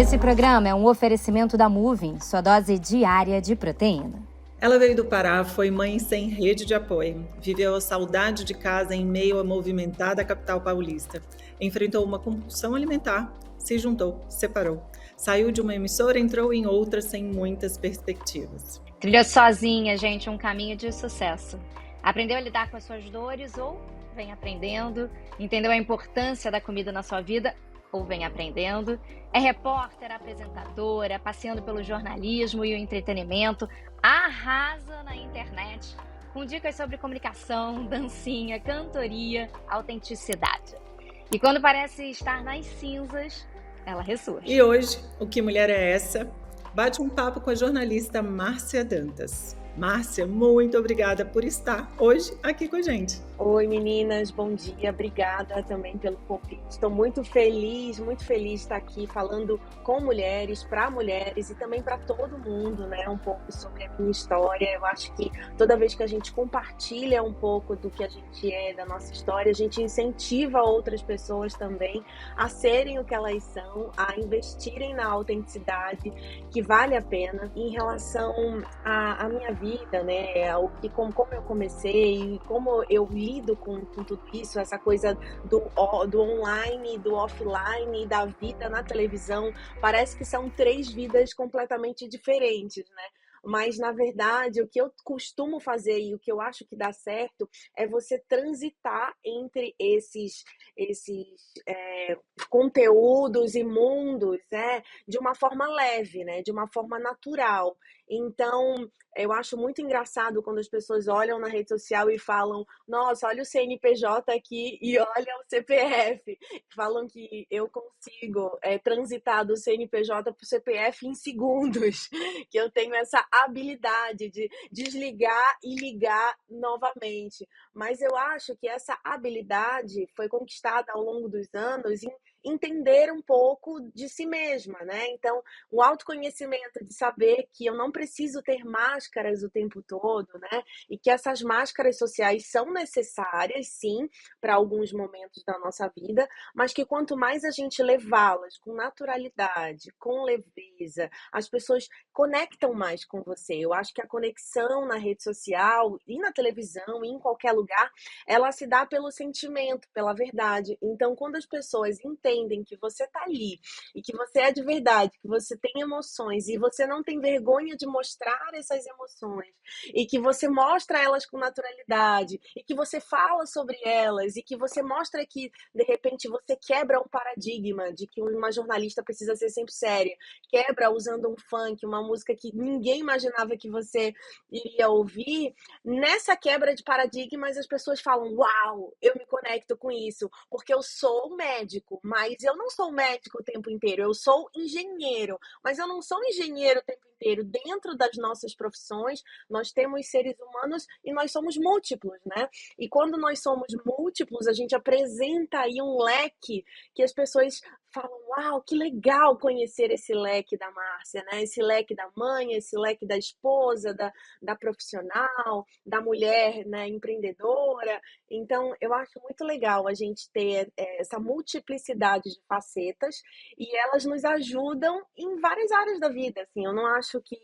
Esse programa é um oferecimento da Moving, sua dose diária de proteína. Ela veio do Pará, foi mãe sem rede de apoio, viveu a saudade de casa em meio à movimentada capital paulista, enfrentou uma compulsão alimentar, se juntou, separou, saiu de uma emissora, entrou em outra sem muitas perspectivas. Trilhou sozinha, gente, um caminho de sucesso. Aprendeu a lidar com as suas dores ou vem aprendendo, entendeu a importância da comida na sua vida ou vem aprendendo, é repórter, apresentadora, passeando pelo jornalismo e o entretenimento, arrasa na internet, com dicas sobre comunicação, dancinha, cantoria, autenticidade. E quando parece estar nas cinzas, ela ressurge. E hoje, o Que Mulher é Essa? Bate um papo com a jornalista Márcia Dantas. Márcia, muito obrigada por estar hoje aqui com a gente. Oi meninas, bom dia, obrigada também pelo convite. Estou muito feliz de estar aqui falando com mulheres, para mulheres e também para todo mundo, né? Um pouco sobre a minha história. Eu acho que toda vez que a gente compartilha um pouco do que a gente é, da nossa história, a gente incentiva outras pessoas também a serem o que elas são, a investirem na autenticidade, que vale a pena. Em relação à minha vida, né? Como eu comecei, como eu lido com tudo isso, essa coisa do online, do offline, da vida na televisão, parece que são 3 vidas completamente diferentes, né? Mas, na verdade, o que eu costumo fazer e o que eu acho que dá certo é você transitar entre esses conteúdos e mundos, né, de uma forma leve, né, de uma forma natural. Então, eu acho muito engraçado quando as pessoas olham na rede social e falam: nossa, olha o CNPJ aqui e olha o CPF. Falam que eu consigo transitar do CNPJ para o CPF em segundos, que eu tenho essa habilidade de desligar e ligar novamente. Mas eu acho que essa habilidade foi conquistada ao longo dos anos em entender um pouco de si mesma, né? Então, o autoconhecimento de saber que eu não preciso ter máscaras o tempo todo, né? E que essas máscaras sociais são necessárias, sim, para alguns momentos da nossa vida, mas que quanto mais a gente levá-las com naturalidade, com leveza, as pessoas conectam mais com você. Eu acho que a conexão na rede social e na televisão e em qualquer lugar, ela se dá pelo sentimento, pela verdade. Então, quando as pessoas entendem que você tá ali e que você é de verdade, que você tem emoções e você não tem vergonha de mostrar essas emoções e que você mostra elas com naturalidade e que você fala sobre elas e que você mostra que, de repente, você quebra um paradigma de que uma jornalista precisa ser sempre séria, quebra usando um funk, uma música que ninguém imaginava que você iria ouvir. Nessa quebra de paradigmas, as pessoas falam: uau, eu me conecto com isso, porque eu sou médico, mas eu não sou médico o tempo inteiro, eu sou engenheiro, mas eu não sou engenheiro o tempo inteiro. Dentro das nossas profissões, nós temos seres humanos e nós somos múltiplos, né? E quando nós somos múltiplos, a gente apresenta aí um leque que as pessoas falam: uau, que legal conhecer esse leque da Márcia, né? Esse leque da mãe, esse leque da esposa, da profissional, da mulher, né, empreendedora. Então, eu acho muito legal a gente ter essa multiplicidade de facetas e elas nos ajudam em várias áreas da vida, assim. Eu não acho que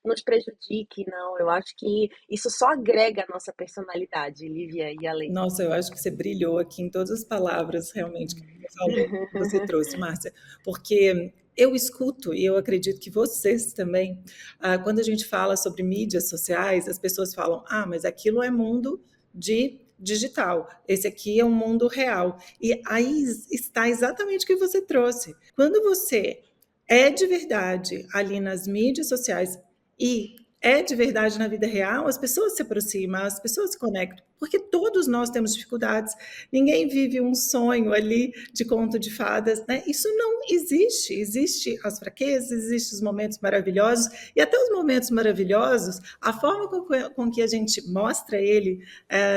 nos prejudique, não. Eu acho que isso só agrega a nossa personalidade, Lívia e Alê. Nossa, eu acho que você brilhou aqui em todas as palavras realmente que você falou, que você trouxe, Márcia, porque eu escuto e eu acredito que vocês também, quando a gente fala sobre mídias sociais, as pessoas falam: ah, mas aquilo é mundo de digital, esse aqui é um mundo real. E aí está exatamente o que você trouxe. Quando você é de verdade ali nas mídias sociais e é de verdade na vida real, as pessoas se aproximam, as pessoas se conectam, porque todos nós temos dificuldades. Ninguém vive um sonho ali de conto de fadas, né? Isso não existe. Existe as fraquezas, existem os momentos maravilhosos, e até os momentos maravilhosos, a forma com que a gente mostra ele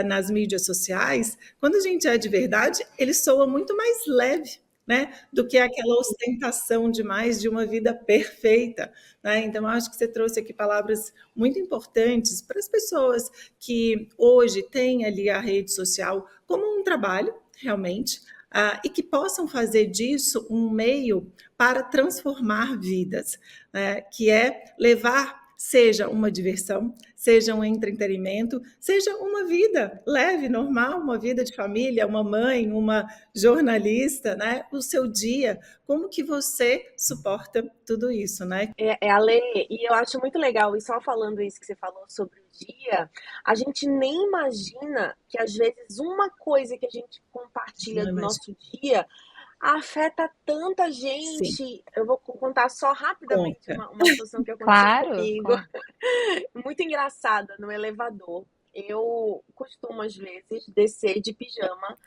nas mídias sociais, quando a gente é de verdade, ele soa muito mais leve, né, do que aquela ostentação demais de uma vida perfeita, né? Então, acho que você trouxe aqui palavras muito importantes para as pessoas que hoje têm ali a rede social como um trabalho, realmente, e que possam fazer disso um meio para transformar vidas, né? Que é levar, seja uma diversão, seja um entretenimento, seja uma vida leve, normal, uma vida de família, uma mãe, uma jornalista, né? O seu dia, como que você suporta tudo isso, né? Ale, e eu acho muito legal, e só falando isso que você falou sobre o dia, a gente nem imagina que às vezes uma coisa que a gente compartilha Não do imagino. nosso dia afeta tanta Sim, gente. Eu vou contar só rapidamente conta. uma situação que aconteceu Claro, comigo, muito engraçada, no elevador. Eu costumo, às vezes, descer de pijama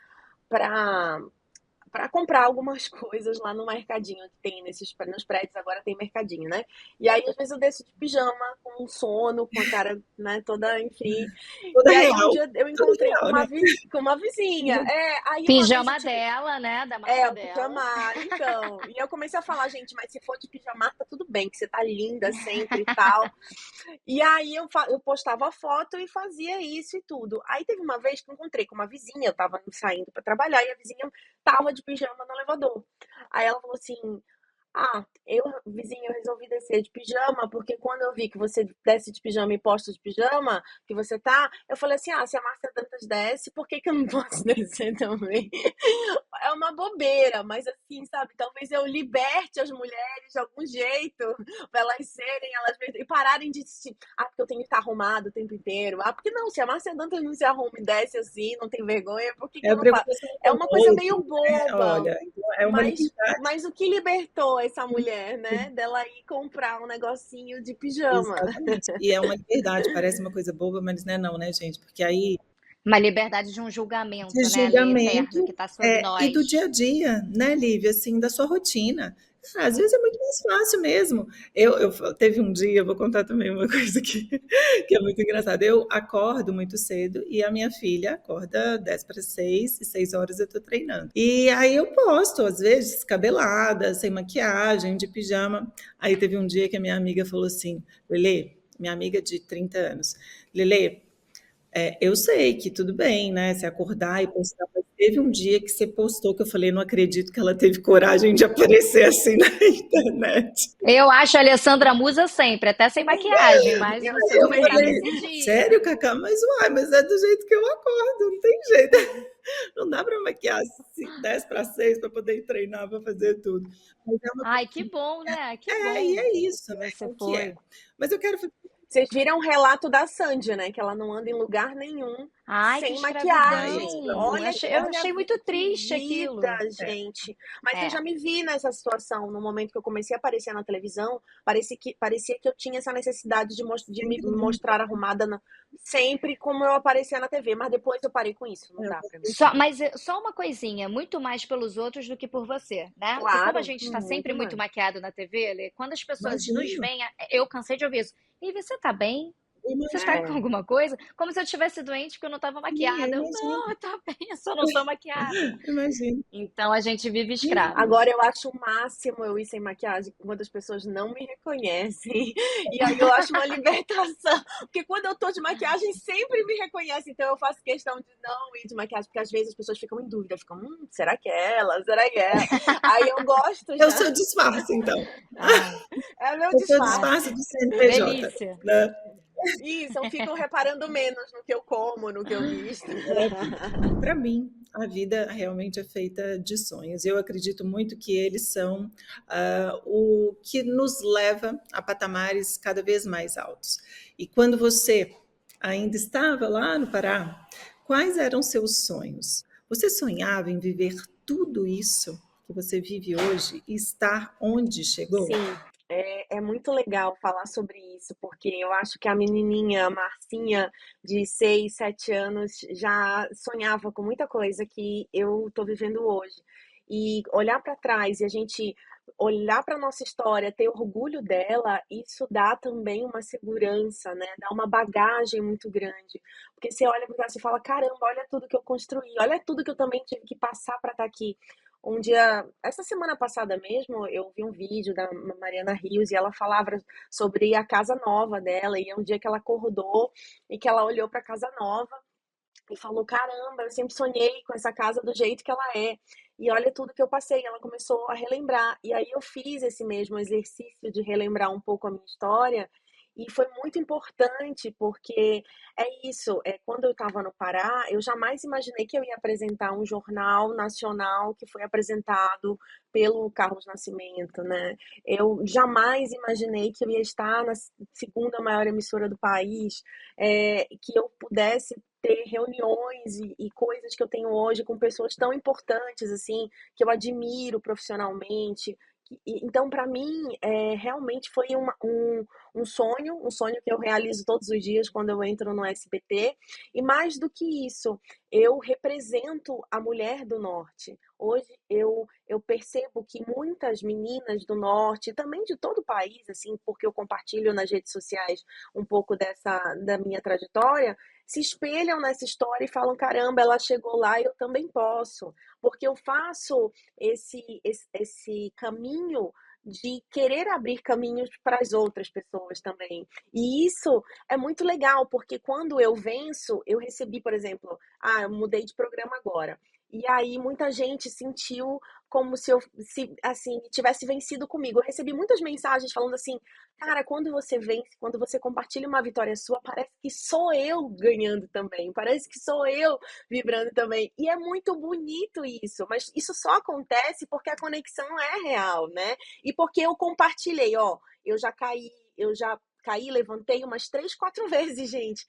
para comprar algumas coisas lá no mercadinho que tem nos prédios, agora tem mercadinho, né? E aí, às vezes, eu desço de pijama, com sono, com a cara, né, toda, enfim. Toda E aí, um real, dia eu tudo encontrei com real, né? com uma vizinha. Aí uma vez eu pijama tive. dela, né? Da marca O dela. pijama, então. E eu comecei a falar, gente, mas se for de pijama, tá tudo bem, que você tá linda sempre e tal. E aí eu postava foto e fazia isso e tudo. Aí teve uma vez que eu encontrei com uma vizinha, eu tava saindo pra trabalhar e a vizinha tava de pijama no elevador. Aí ela falou assim: vizinha, eu resolvi descer de pijama, porque quando eu vi que você desce de pijama e posta de pijama, que você tá, eu falei assim: se a Márcia Dantas desce, por que que eu não posso descer também? É uma bobeira, mas assim, sabe, talvez eu liberte as mulheres de algum jeito, pra elas serem, elas mesmas, e pararem de se, porque eu tenho que estar arrumado o tempo inteiro. Porque não, se a Márcia Dantas não se arruma e desce assim, não tem vergonha, por que que É eu a não faço? preocupação É com uma o coisa meio outro, né? boba, Olha, é uma liberdade. mas o que libertou essa mulher, né? Dela ir comprar um negocinho de pijama. Exatamente. E é uma liberdade, parece uma coisa boba, mas não é não, né, gente? Porque aí Uma liberdade de um de julgamento, né, ali, eterno, que julgamento, está sobre e do dia nós. a dia, né, Lívia, assim, da sua rotina. Às vezes é muito mais fácil mesmo. Teve um dia, eu vou contar também uma coisa que é muito engraçada. Eu acordo muito cedo e a minha filha acorda 10 para 6 e 6 horas eu estou treinando. E aí eu posto, às vezes, descabelada, sem maquiagem, de pijama. Aí teve um dia que a minha amiga falou assim, Lelê, minha amiga de 30 anos, Lelê, eu sei que tudo bem, né? Se acordar e postar, mas teve um dia que você postou que eu falei, não acredito que ela teve coragem de aparecer assim na internet. Eu acho a Alessandra Musa sempre, até sem maquiagem, mas Eu não acho sei o Eu que tá falei, também. nesse dia. sério, Cacá? Mas é do jeito que eu acordo, não tem jeito. Não dá para maquiar 10 para 6 para poder ir treinar, para fazer tudo. Mas é uma Ai, que bom, né? Que e bom é isso, que né? É você o que é. foi. Mas eu quero Vocês viram o relato da Sandy, né? Que ela não anda em lugar nenhum Ai, que sem isso, maquiagem. pelo escravidão. amor de Eu Olha a achei muito triste vida, aquilo. Deus. gente. Mas eu É. já me vi nessa situação. No momento que eu comecei a aparecer na televisão, parecia que eu tinha essa necessidade de me Sempre mostrar arrumada sempre como eu aparecia na TV. Mas depois eu parei com isso. Não dá pra mim. Só uma coisinha, muito mais pelos outros do que por você, né? Porque como a Claro, gente está sempre muito muito mais. maquiado na TV, Lê, quando as pessoas nos imagino, veem, eu cansei de ouvir isso. E você tá bem? Você tá com É. alguma coisa? Como se eu estivesse doente porque eu não estava eu maquiada. Eu, imagino, não, eu tô bem, eu só não tô maquiada. imagino. Então a gente vive E escravos. Agora eu acho o máximo eu ir sem maquiagem quando as pessoas não me reconhecem. E aí eu acho uma libertação. Porque quando eu tô de maquiagem, sempre me reconhecem. Então eu faço questão de não ir de maquiagem, porque às vezes as pessoas ficam em dúvida, ficam, será que é ela? Será que é ela? Aí eu gosto é o já. seu disfarce, então. Ai, É meu É o seu ai, disfarce. disfarce do CNPJ, delícia. né? Isso, ficam reparando menos no que eu como, no que eu visto. Para mim, a vida realmente é feita de sonhos. Eu acredito muito que eles são o que nos leva a patamares cada vez mais altos. E quando você ainda estava lá no Pará, quais eram seus sonhos? Você sonhava em viver tudo isso que você vive hoje e estar onde chegou? Sim, é muito legal falar sobre isso, porque eu acho que a menininha, a Marcinha, de 6, 7 anos, já sonhava com muita coisa que eu estou vivendo hoje. E olhar para trás e a gente olhar para nossa história, ter orgulho dela, isso dá também uma segurança, né? Dá uma bagagem muito grande. Porque você olha para trás e fala: caramba, olha tudo que eu construí, olha tudo que eu também tive que passar para estar aqui. Um dia, essa semana passada mesmo, eu vi um vídeo da Mariana Rios e ela falava sobre a casa nova dela, e é um dia que ela acordou e que ela olhou para a casa nova e falou: caramba, eu sempre sonhei com essa casa do jeito que ela é. E olha tudo que eu passei. Ela começou a relembrar. E aí eu fiz esse mesmo exercício de relembrar um pouco a minha história. E foi muito importante, porque é isso. Quando eu estava no Pará, eu jamais imaginei que eu ia apresentar um jornal nacional que foi apresentado pelo Carlos Nascimento, né? Eu jamais imaginei que eu ia estar na segunda maior emissora do país, que eu pudesse ter reuniões e coisas que eu tenho hoje com pessoas tão importantes assim, que eu admiro profissionalmente. Então, para mim, realmente foi um sonho que eu realizo todos os dias quando eu entro no SBT. E mais do que isso, eu represento a mulher do Norte. Hoje eu percebo que muitas meninas do Norte, e também de todo o país, assim, porque eu compartilho nas redes sociais um pouco da minha trajetória, se espelham nessa história e falam: caramba, ela chegou lá e eu também posso. Porque eu faço esse caminho de querer abrir caminhos para as outras pessoas também. E isso é muito legal, porque quando eu venço, eu recebi, por exemplo, eu mudei de programa agora. E aí muita gente sentiu como se eu assim, tivesse vencido comigo. Eu recebi muitas mensagens falando assim: cara, quando você vence, quando você compartilha uma vitória sua, parece que sou eu ganhando também, parece que sou eu vibrando também. E é muito bonito isso, mas isso só acontece porque a conexão é real, né? E porque eu compartilhei, eu já caí, levantei umas 3, 4 vezes, gente.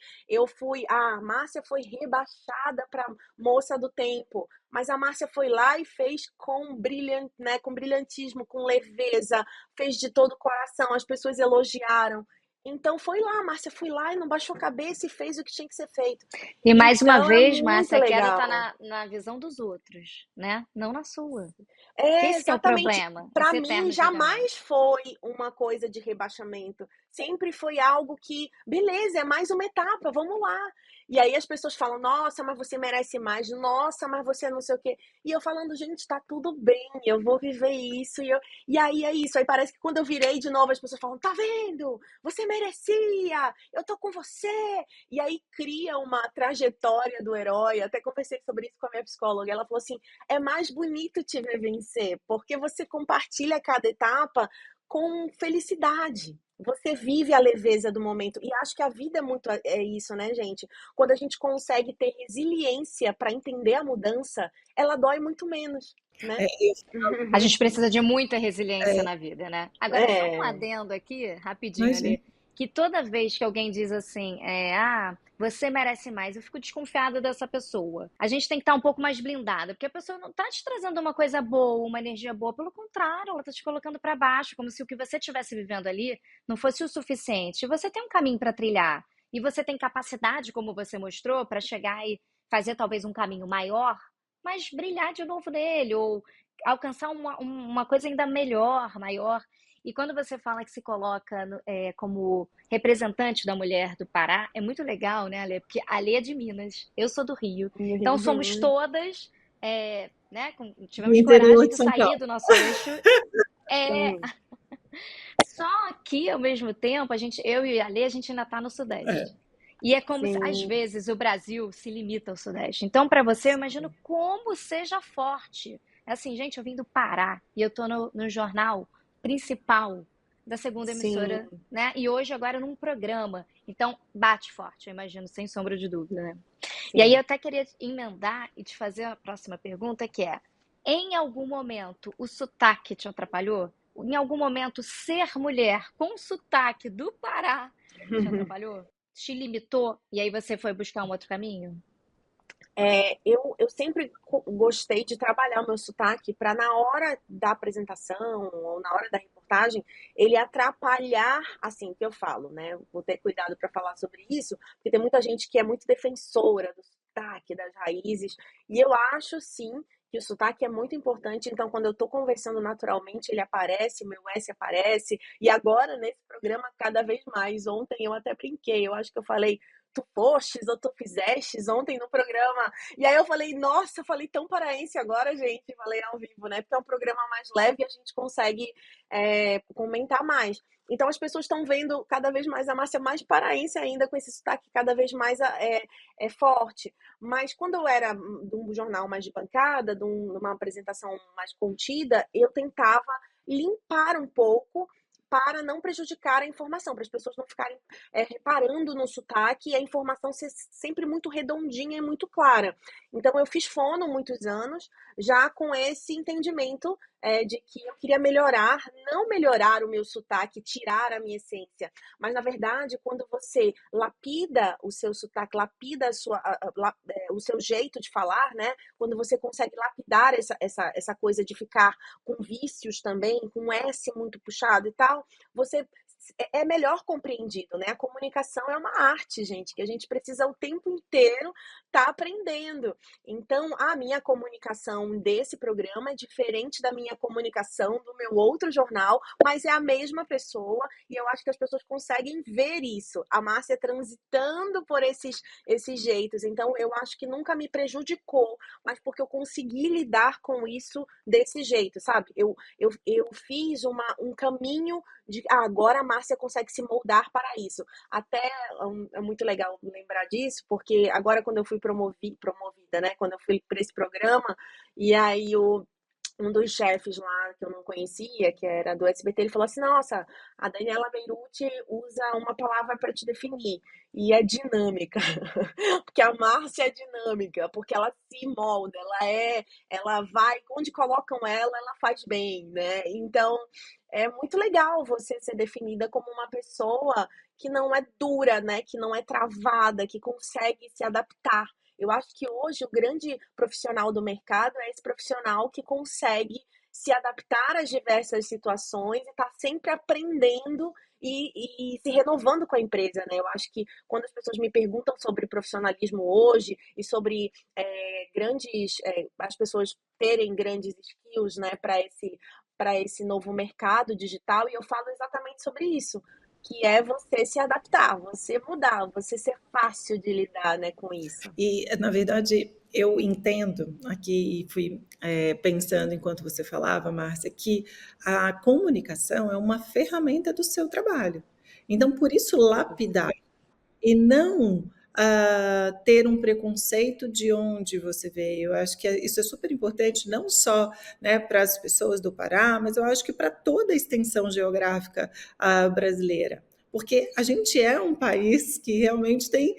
A Márcia foi rebaixada para moça do tempo, mas a Márcia foi lá e fez com brilhantismo, com leveza, fez de todo o coração, as pessoas elogiaram. Então foi lá, a Márcia foi lá e não baixou a cabeça e fez o que tinha que ser feito. E mais uma Então é vez, muito Márcia, quero estar legal. na visão dos outros, né? Não na sua. Que É, esse que é o exatamente. problema, Para esse mim, eterno julgamento. jamais foi uma coisa de rebaixamento. Sempre foi algo que, beleza, é mais uma etapa, vamos lá. E aí as pessoas falam: nossa, mas você merece mais. Nossa, mas você não sei o quê. E eu falando: gente, tá tudo bem, eu vou viver isso. E aí é isso. Aí parece que quando eu virei de novo, as pessoas falam: tá vendo? Você merecia, eu tô com você. E aí cria uma trajetória do herói. Até conversei sobre isso com a minha psicóloga. Ela falou assim: é mais bonito te ver vencer, porque você compartilha cada etapa com felicidade. Você vive a leveza do momento. E acho que a vida é isso, né, gente? Quando a gente consegue ter resiliência para entender a mudança, ela dói muito menos, né? É, eu, A gente precisa de muita resiliência é, na vida, né? Agora, só um É, adendo aqui, rapidinho imagina. ali, que toda vez que alguém diz assim, você merece mais, eu fico desconfiada dessa pessoa. A gente tem que estar um pouco mais blindada, porque a pessoa não está te trazendo uma coisa boa, uma energia boa, pelo contrário, ela está te colocando para baixo, como se o que você estivesse vivendo ali não fosse o suficiente. Você tem um caminho para trilhar, e você tem capacidade, como você mostrou, para chegar e fazer talvez um caminho maior, mas brilhar de novo nele, ou alcançar uma coisa ainda melhor, maior. E quando você fala que se coloca como representante da mulher do Pará, é muito legal, né, Ale? Porque a Ale é de Minas, eu sou do Rio. Então somos todas, né, Do tivemos interior coragem de de São sair Paulo. do nosso eixo. É, sim, só que, ao mesmo tempo, eu e a Ale, a gente ainda está no É, Sudeste. E é como se, às sim, vezes, o Brasil se limita ao Sudeste. Então, para você, eu imagino como seja forte. É assim, gente, eu vim do Pará e eu tô no jornal principal da segunda sim, emissora, né? E hoje, agora, num programa. Então, bate forte, eu imagino, sem sombra de dúvida, né? E aí, eu sim. até queria emendar e te fazer a próxima pergunta, que é: em algum momento, o sotaque te atrapalhou? Em algum momento, ser mulher com sotaque do Pará te atrapalhou? Te limitou? E aí você foi buscar um outro caminho? Eu sempre gostei de trabalhar o meu sotaque para, na hora da apresentação ou na hora da reportagem, ele atrapalhar, assim, o que eu falo, né? Vou ter cuidado para falar sobre isso, porque tem muita gente que é muito defensora do sotaque, das raízes, e eu acho, sim, que o sotaque é muito importante. Então, quando eu estou conversando naturalmente, ele aparece, o meu S aparece, e agora, nesse programa, cada vez mais. Ontem eu até brinquei, eu acho que eu falei: tu fostes ou tu fizestes ontem no programa. E aí eu falei, nossa, eu falei tão paraense agora, gente. Falei ao vivo, né? Porque é um programa mais leve e a gente consegue comentar mais. Então as pessoas estão vendo cada vez mais a Márcia mais paraense ainda, com esse sotaque cada vez mais forte. Mas quando eu era de um jornal mais de bancada, de uma apresentação mais contida, eu tentava limpar um pouco para não prejudicar a informação, para as pessoas não ficarem reparando no sotaque e a informação ser sempre muito redondinha e muito clara. Então, eu fiz fono muitos anos, já com esse entendimento de que eu queria melhorar, não melhorar o meu sotaque, tirar a minha essência, mas, na verdade, quando você lapida o seu sotaque, lapida o seu jeito de falar, né? Quando você consegue lapidar essa coisa de ficar com vícios também, com um S muito puxado e tal, você é melhor compreendido, né? A comunicação é uma arte, gente, que a gente precisa o tempo inteiro estar aprendendo. Então, a minha comunicação desse programa é diferente da minha comunicação do meu outro jornal, mas é a mesma pessoa e eu acho que as pessoas conseguem ver isso. A Márcia transitando por esses jeitos. Então, eu acho que nunca me prejudicou, mas porque eu consegui lidar com isso desse jeito, sabe? Eu fiz um caminho de agora a Márcia consegue se moldar para isso. Até é muito legal lembrar disso, porque agora quando eu fui promovida, né? Quando eu fui para esse programa, e aí um dos chefes lá que eu não conhecia, que era do SBT, ele falou assim: nossa, a Daniela Beirute usa uma palavra para te definir, e é dinâmica. Porque a Márcia é dinâmica, porque ela se molda, ela vai, onde colocam ela faz bem, né? Então, é muito legal você ser definida como uma pessoa que não é dura, né? Que não é travada, que consegue se adaptar. Eu acho que hoje o grande profissional do mercado é esse profissional que consegue se adaptar às diversas situações e está sempre aprendendo e se renovando com a empresa, né? Eu acho que quando as pessoas me perguntam sobre profissionalismo hoje e sobre as pessoas terem grandes skills, né, para esse novo mercado digital, e eu falo exatamente sobre isso, que é você se adaptar, você mudar, você ser fácil de lidar, né, com isso. E, na verdade, eu entendo aqui, e fui pensando enquanto você falava, Márcia, que a comunicação é uma ferramenta do seu trabalho. Então, por isso, lapidar e não ter um preconceito de onde você veio. Eu acho que isso é super importante, não só, né, para as pessoas do Pará, mas eu acho que para toda a extensão geográfica brasileira. Porque a gente é um país que realmente tem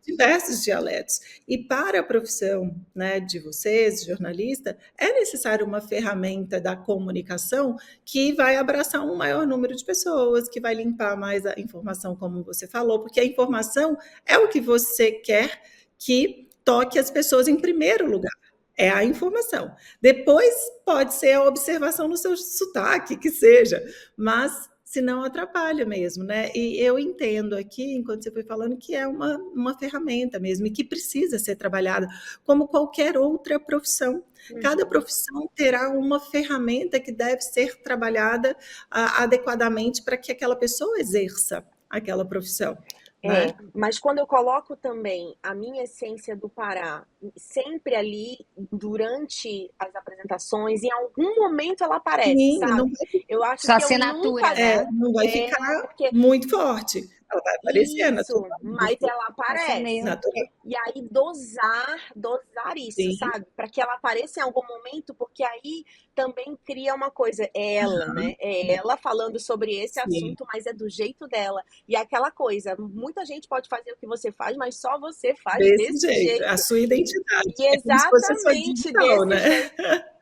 diversos dialetos. E para a profissão, né, de vocês, de jornalista, é necessário uma ferramenta da comunicação que vai abraçar um maior número de pessoas, que vai limpar mais a informação, como você falou, porque a informação é o que você quer que toque as pessoas em primeiro lugar. É a informação. Depois pode ser a observação no seu sotaque, que seja, mas se não atrapalha mesmo, né? E eu entendo aqui, enquanto você foi falando, que é uma ferramenta mesmo e que precisa ser trabalhada como qualquer outra profissão. Cada profissão terá uma ferramenta que deve ser trabalhada adequadamente para que aquela pessoa exerça aquela profissão. Né? Mas quando eu coloco também a minha essência do Pará sempre ali durante as apresentações, em algum momento ela aparece, Sim, sabe? não vai, Eu acho Sua que eu assinatura, nunca né? não vai ficar porque muito forte. Ela vai aparecer isso, mas ela aparece. natural. E aí dosar isso, Sim. sabe? Para que ela apareça em algum momento, porque aí também cria uma coisa, é ela, né? É ela falando sobre esse assunto, mas é do jeito dela. E aquela coisa, muita gente pode fazer o que você faz, mas só você faz desse jeito. A sua identidade. E É como se fosse a sua exatamente digital, desse né? jeito.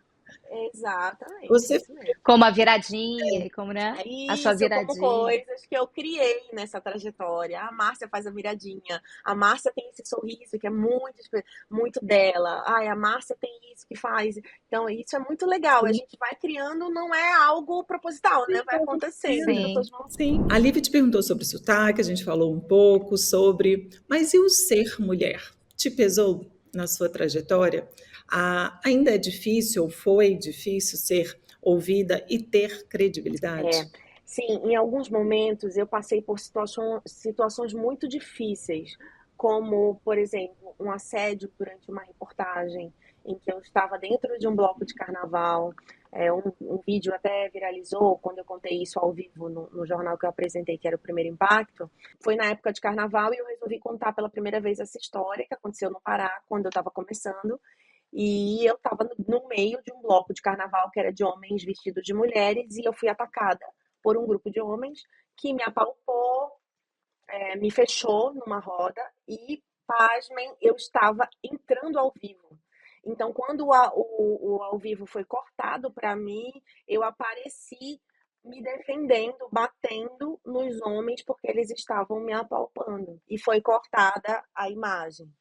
Exatamente. Você Isso mesmo. Como a viradinha, como, né? A sua Isso, como viradinha. coisas que eu criei nessa trajetória. A Márcia faz a viradinha. A Márcia tem esse sorriso que é muito dela. Ai, a Márcia tem isso que faz. Então, isso é muito legal. A gente vai criando, não é algo proposital, né? Vai acontecendo. Sim. As pessoas vão... Sim. A Lívia te perguntou sobre sotaque, a gente falou um pouco sobre... Mas e o ser mulher? Te pesou na sua trajetória? Ainda é difícil, ou foi difícil ser ouvida e ter credibilidade? Sim, em alguns momentos eu passei por situações muito difíceis como, por exemplo, um assédio durante uma reportagem em que eu estava dentro de um bloco de carnaval. Um vídeo até viralizou quando eu contei isso ao vivo no jornal que eu apresentei, que era o Primeiro Impacto. Foi na época de carnaval e eu resolvi contar pela primeira vez essa história que aconteceu no Pará, quando eu estava começando. E eu estava no meio de um bloco de carnaval que era de homens vestidos de mulheres e eu fui atacada por um grupo de homens que me apalpou, me fechou numa roda e, pasmem, eu estava entrando ao vivo. Então, quando o ao vivo foi cortado para mim, eu apareci me defendendo, batendo nos homens porque eles estavam me apalpando. E foi cortada a imagem.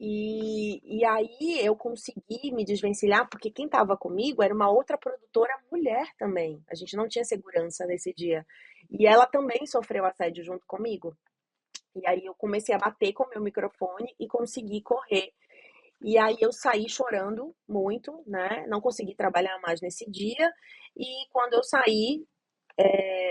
E aí eu consegui me desvencilhar, porque quem estava comigo era uma outra produtora mulher também. A gente não tinha segurança nesse dia. E ela também sofreu assédio junto comigo. E aí eu comecei a bater com o meu microfone e consegui correr. E aí eu saí chorando muito, né? Não consegui trabalhar mais nesse dia. E quando eu saí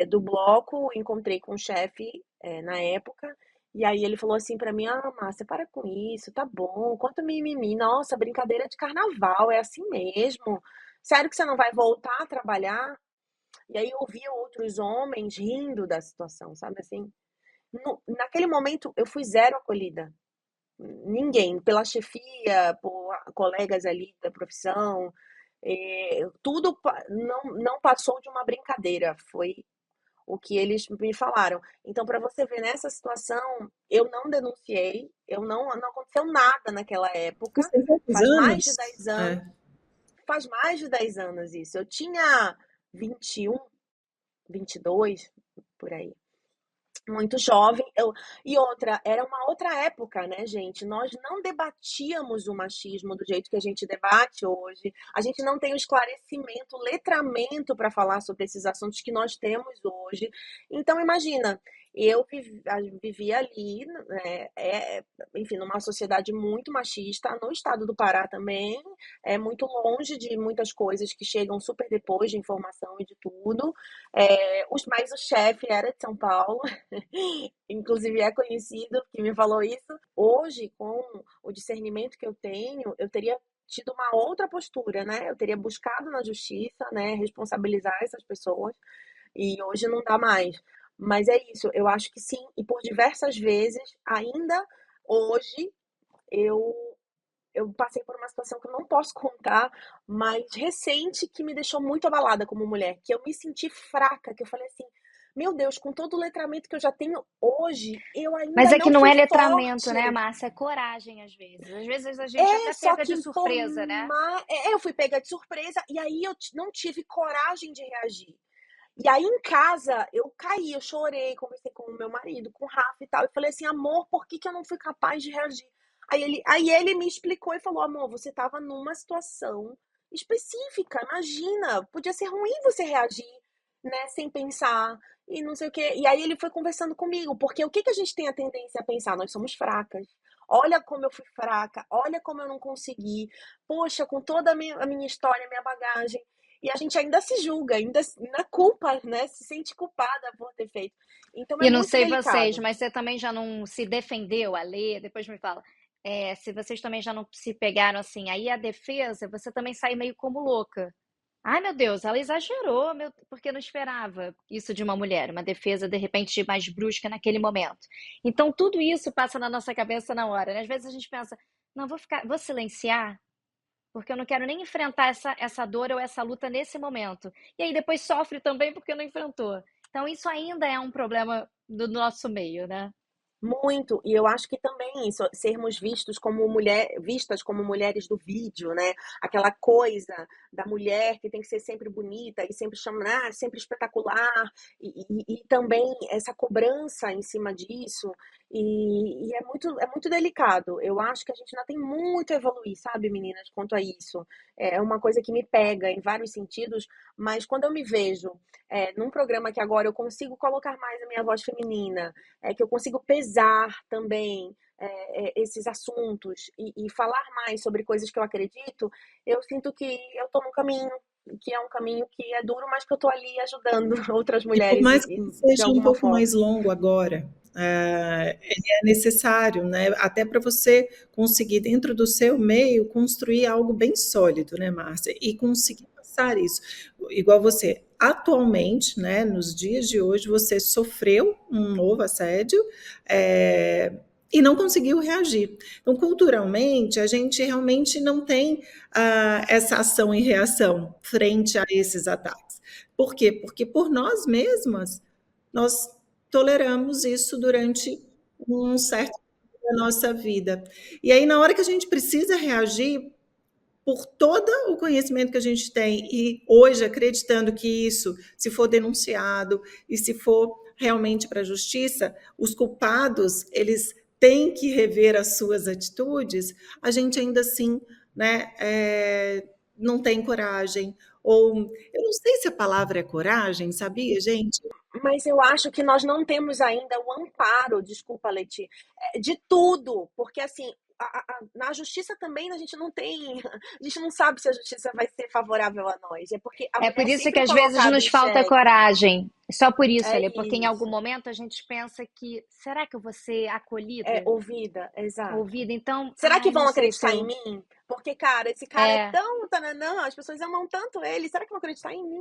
do bloco, encontrei com o chefe na época. E aí ele falou assim pra mim: Ah, Márcia, para com isso, tá bom. Quanto mimimi, nossa, brincadeira de carnaval, é assim mesmo. Sério que você não vai voltar a trabalhar? E aí eu ouvia outros homens rindo da situação, sabe assim? Naquele momento eu fui zero acolhida. Ninguém, pela chefia, por colegas ali da profissão, tudo não passou de uma brincadeira, foi o que eles me falaram. Então, para você ver, nessa situação, eu não denunciei, não aconteceu nada naquela época, Isso tem quantos faz mais de 10 anos? anos, faz mais de 10 anos isso. Eu tinha 21, 22, por aí. Muito jovem. E outra, era uma outra época, né, gente? Nós não debatíamos o machismo do jeito que a gente debate hoje. A gente não tem o esclarecimento, o letramento para falar sobre esses assuntos que nós temos hoje. Então, imagina, eu vivia ali, né, enfim, numa sociedade muito machista, no estado do Pará também, é muito longe de muitas coisas que chegam super depois de informação e de tudo. Mas o chefe era de São Paulo, inclusive é conhecido que me falou isso. Hoje, com o discernimento que eu tenho, eu teria tido uma outra postura, né? Eu teria buscado na justiça, né, responsabilizar essas pessoas, e hoje não dá mais. Mas é isso, eu acho que sim, e por diversas vezes, ainda hoje, eu eu passei por uma situação que eu não posso contar, mas recente, que me deixou muito abalada como mulher, que eu me senti fraca, que eu falei assim: "Meu Deus, com todo o letramento que eu já tenho hoje, eu Mas ainda é que não não fui é letramento, né, forte". Márcia? É coragem, às vezes. Às vezes a gente é até Só pega que de surpresa, né? eu fui pega de surpresa e aí eu não tive coragem de reagir. E aí em casa eu caí, eu chorei, conversei com o meu marido, com o Rafa e tal, e falei assim: "Amor, por que que eu não fui capaz de reagir?". Aí ele me explicou e falou: "Amor, você estava numa situação específica, imagina, podia ser ruim você reagir, né, sem pensar e não sei o quê". E aí ele foi conversando comigo, porque o que que a gente tem a tendência a pensar? Nós somos fracas. Olha como eu fui fraca, olha como eu não consegui. Poxa, com toda a minha história, a minha bagagem. E a gente ainda se julga, ainda na culpa, né? Se sente culpada por ter feito. Então é E não muito sei vocês, delicado. mas você também já não se defendeu, a Lê, depois me fala. Se vocês também já não se pegaram assim, aí a defesa, você também sai meio como louca. Ai, meu Deus, ela exagerou, porque não esperava isso de uma mulher, uma defesa de repente mais brusca naquele momento. Então tudo isso passa na nossa cabeça na hora, né? Às vezes a gente pensa, não, vou silenciar, porque eu não quero nem enfrentar essa dor ou essa luta nesse momento. E aí depois sofre também porque não enfrentou. Então isso ainda é um problema do nosso meio, né? Muito, e eu acho que também isso, sermos vistas como mulheres do vídeo, né? Aquela coisa da mulher que tem que ser sempre bonita e sempre chamar, sempre espetacular, e também essa cobrança em cima disso, e é muito delicado. Eu acho que a gente ainda tem muito a evoluir, sabe, meninas, quanto a isso. É uma coisa que me pega em vários sentidos, mas quando eu me vejo num programa que agora eu consigo colocar mais a minha voz feminina, que eu consigo pesar também esses assuntos e falar mais sobre coisas que eu acredito, eu sinto que eu estou num caminho, que é um caminho que é duro, mas que eu estou ali ajudando outras E por mulheres mais que de seja um alguma pouco forma. mais longo agora, ele é necessário, né? Até para você conseguir, dentro do seu meio, construir algo bem sólido, né, Márcia? E conseguir passar isso. Igual você, atualmente, né, nos dias de hoje, você sofreu um novo assédio, e não conseguiu reagir. Então, culturalmente, a gente realmente não tem essa ação e reação frente a esses ataques. Por quê? Porque por nós mesmas, nós toleramos isso durante um certo tempo da nossa vida. E aí, na hora que a gente precisa reagir, por todo o conhecimento que a gente tem, e hoje acreditando que isso, se for denunciado e se for realmente para a justiça, os culpados, eles têm que rever as suas atitudes, a gente ainda assim, né, não tem coragem, ou eu não sei se a palavra é coragem, sabia, gente? Mas eu acho que nós não temos ainda o amparo, desculpa, Leti, de tudo, porque assim, na justiça também a gente não tem, a gente não sabe se a justiça vai ser favorável a nós. É porque a É por mulher isso que sempre é às vezes colocada nos em falta xeque. coragem. Só por isso, É Ale, porque em algum isso. momento a gente pensa que, será que eu vou ser É acolhida, ouvida, exato. ouvida? Então, Será que ai, vão não sei se acreditar em eu. mim? Porque, cara, esse cara é É, tão tananã, as pessoas amam tanto ele, será que vão acreditar em mim?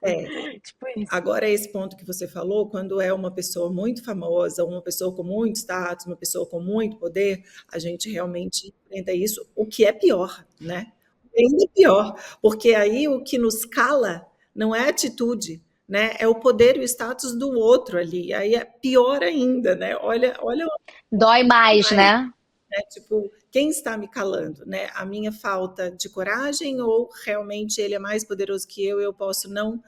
É, Tipo isso. agora, esse ponto que você falou, quando é uma pessoa muito famosa, uma pessoa com muito status, uma pessoa com muito poder, a gente realmente enfrenta isso, o que é pior, né? Ainda pior, porque aí o que nos cala não é a atitude, né? É o poder e o status do outro ali. Aí é pior ainda, né? Olha dói mais, mais, né? né? Tipo, quem está me calando, né? A minha falta de coragem ou realmente ele é mais poderoso que eu posso não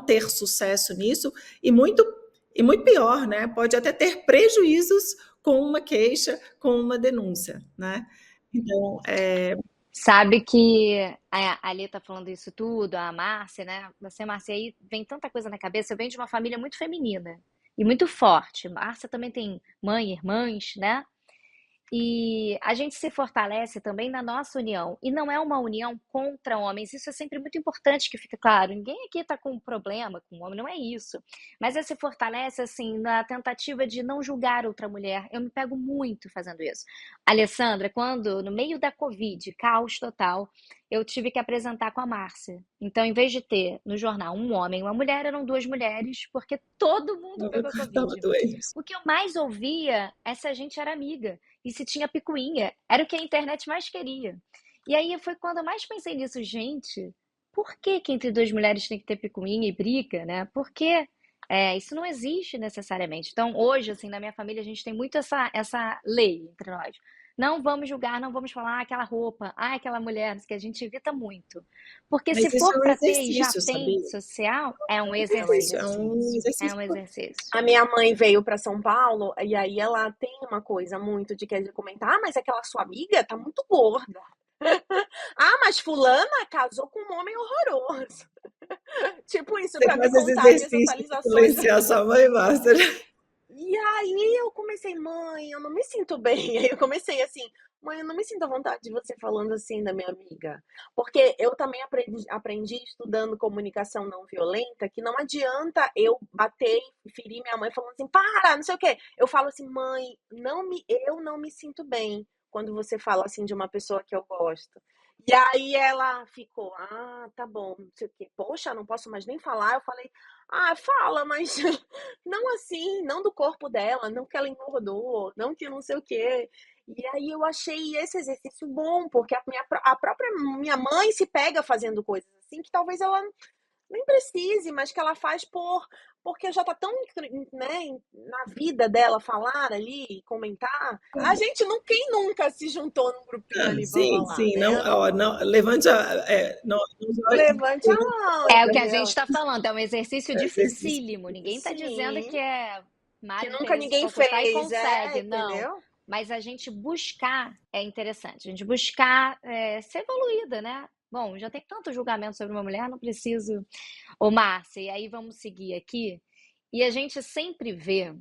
ter sucesso nisso e muito pior, né? Pode até ter prejuízos com uma queixa, com uma denúncia, né? Então, Sabe que a Ali tá falando isso tudo, a Márcia, né? Você, Márcia, aí vem tanta coisa na cabeça. Eu venho de uma família muito feminina e muito forte. Márcia também tem mãe, irmãs, né? E a gente se fortalece também na nossa união. E não é uma união contra homens. Isso é sempre muito importante que fique claro. Ninguém aqui está com um problema com o homem, não é isso. Mas é se fortalece, assim, na tentativa de não julgar outra mulher. Eu me pego muito fazendo isso. Alessandra, quando, no meio da Covid, caos total, eu tive que apresentar com a Márcia. Então, em vez de ter no jornal um homem e uma mulher, eram duas mulheres, porque todo mundo pegou estava Covid. doente. O que eu mais ouvia é se a gente era amiga e se tinha picuinha. Era o que a internet mais queria. E aí foi quando eu mais pensei nisso, gente. Por que que entre duas mulheres tem que ter picuinha e briga, né? Por quê? Isso não existe necessariamente. Então, hoje, assim, na minha família, a gente tem muito essa lei entre nós. Não vamos julgar, não vamos falar aquela roupa, aquela mulher, que a gente evita muito. Porque se Mas isso é for um para ter e já exercício, tem sabia? social, é um É um exercício, é exercício. um É exercício. um exercício. A minha mãe veio para São Paulo e aí ela tem uma coisa muito de querer comentar, mas aquela sua amiga tá muito gorda. Ah, mas fulana casou com um homem horroroso. Tipo isso, Você para me faz esse contar minhas exercício de atualizações da silenciar sua mãe, Márcia? E aí eu comecei, mãe, eu não me sinto bem. Aí eu comecei assim, mãe, eu não me sinto à vontade de você falando assim da minha amiga. Porque eu também aprendi estudando comunicação não violenta que não adianta eu bater e ferir minha mãe falando assim, para, não sei o quê. Eu falo assim, mãe, eu não me sinto bem quando você fala assim de uma pessoa que eu gosto. E aí ela ficou, tá bom, não sei o quê. Poxa, não posso mais nem falar. Eu falei, fala, mas não assim, não do corpo dela, não que ela engordou, não que não sei o quê. E aí eu achei esse exercício bom, porque a própria minha mãe se pega fazendo coisas assim que talvez ela nem precise, mas que ela faz porque já tá tão, né, na vida dela falar ali, comentar. A gente não, quem nunca se juntou num grupinho ali pra Sim, falar, sim, não, né? ó, não, levante não, Levante a mão, É o que a gente entendeu? está falando, é um exercício exercício. dificílimo. Ninguém está dizendo Sim, que é que mar de nunca interesses ninguém calcutá e fez, consegue, não. entendeu? Mas a gente buscar é interessante. A gente buscar ser evoluída, né? Bom, já tem tanto julgamento sobre uma mulher, não preciso. Ô, Márcia, e aí vamos seguir aqui. E a gente sempre vê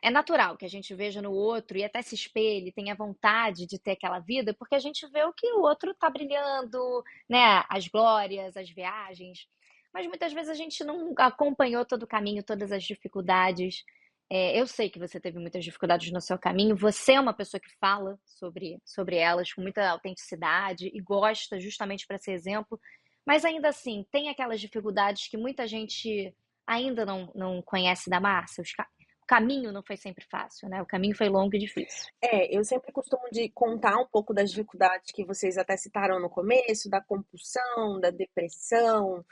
é natural que a gente veja no outro e até se espelhe, tenha vontade de ter aquela vida, porque a gente vê o que o outro está brilhando, né? As glórias, as viagens. mas muitas vezes a gente não acompanhou todo o caminho, todas as dificuldades. Eu sei que você teve muitas dificuldades no seu caminho, você é uma pessoa que fala sobre elas com muita autenticidade e gosta justamente para ser exemplo, mas ainda assim, tem aquelas dificuldades que muita gente ainda não conhece da Márcia. O caminho não foi sempre fácil, né? O caminho foi longo e difícil. Eu sempre costumo de contar um pouco das dificuldades que vocês até citaram no começo, da compulsão, da depressão,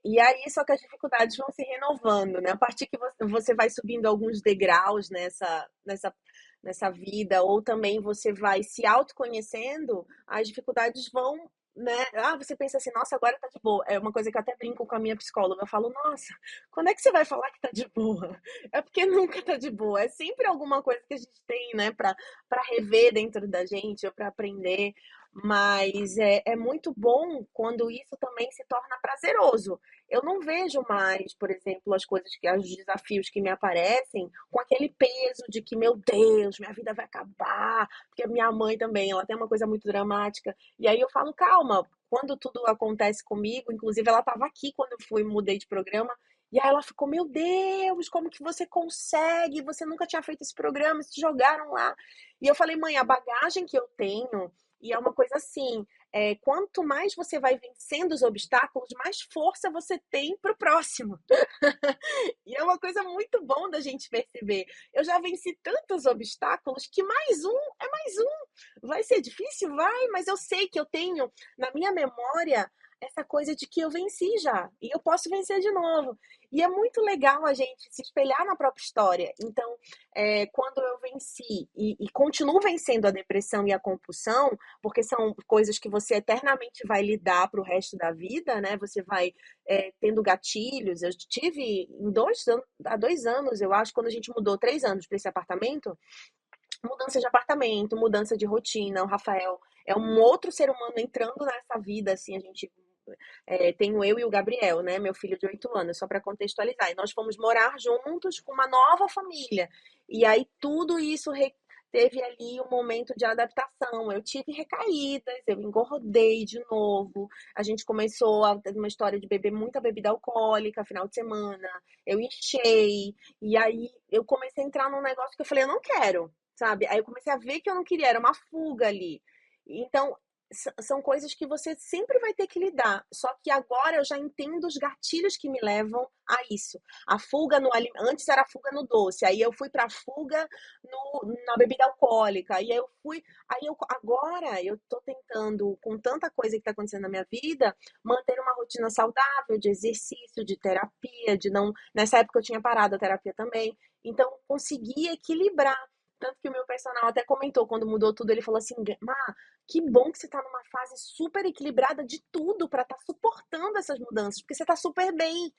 e aí só que as dificuldades vão se renovando, né? A partir que você vai subindo alguns degraus nessa vida, ou também você vai se autoconhecendo, as dificuldades vão, né? Você pensa assim, nossa, agora tá de boa. É uma coisa que eu até brinco com a minha psicóloga. Eu falo, nossa, quando é que você vai falar que tá de boa? É porque nunca tá de boa. É sempre alguma coisa que a gente tem, né, para rever dentro da gente ou para aprender. Mas é muito bom quando isso também se torna prazeroso. Eu não vejo mais, por exemplo, os desafios que me aparecem com aquele peso de que, meu Deus, minha vida vai acabar. Porque a minha mãe também, ela tem uma coisa muito dramática. E aí eu falo, calma, quando tudo acontece comigo, inclusive ela estava aqui quando mudei de programa, e aí ela ficou, meu Deus, como que você consegue? Você nunca tinha feito esse programa, se jogaram lá. E eu falei, mãe, a bagagem que eu tenho, e é uma coisa assim, quanto mais você vai vencendo os obstáculos, mais força você tem pro próximo. E é uma coisa muito bom da gente perceber. Eu já venci tantos obstáculos que mais um é mais um. Vai ser difícil? Vai, mas eu sei que eu tenho na minha memória essa coisa de que eu venci já e eu posso vencer de novo. E é muito legal a gente se espelhar na própria história. Então, quando eu venci e continuo vencendo a depressão e a compulsão, porque são coisas que você eternamente vai lidar para o resto da vida, né? Você vai tendo gatilhos. Eu tive há 2 anos, eu acho, quando a gente mudou 3 anos para esse apartamento, mudança de apartamento, mudança de rotina. O Rafael é um outro ser humano entrando nessa vida, assim, a gente tenho eu e o Gabriel, né, meu filho de 8 anos, só para contextualizar. E nós fomos morar juntos com uma nova família. E aí tudo isso teve ali um momento de adaptação. Eu tive recaídas, eu engordei de novo. A gente começou a ter uma história de beber muita bebida alcoólica final de semana. Eu enchei. E aí eu comecei a entrar num negócio que eu falei, eu não quero, sabe? Aí eu comecei a ver que eu não queria, era uma fuga ali. Então, são coisas que você sempre vai ter que lidar. Só que agora eu já entendo os gatilhos que me levam a isso. A fuga no alimento. Antes era a fuga no doce, aí eu fui para a fuga na bebida alcoólica, aí eu fui. Agora eu tô tentando, com tanta coisa que tá acontecendo na minha vida, manter uma rotina saudável de exercício, de terapia, de não. Nessa época eu tinha parado a terapia também. Então, consegui equilibrar. Tanto que o meu personal até comentou quando mudou tudo, ele falou assim, Má, que bom que você tá numa fase super equilibrada de tudo para estar suportando essas mudanças, porque você tá super bem.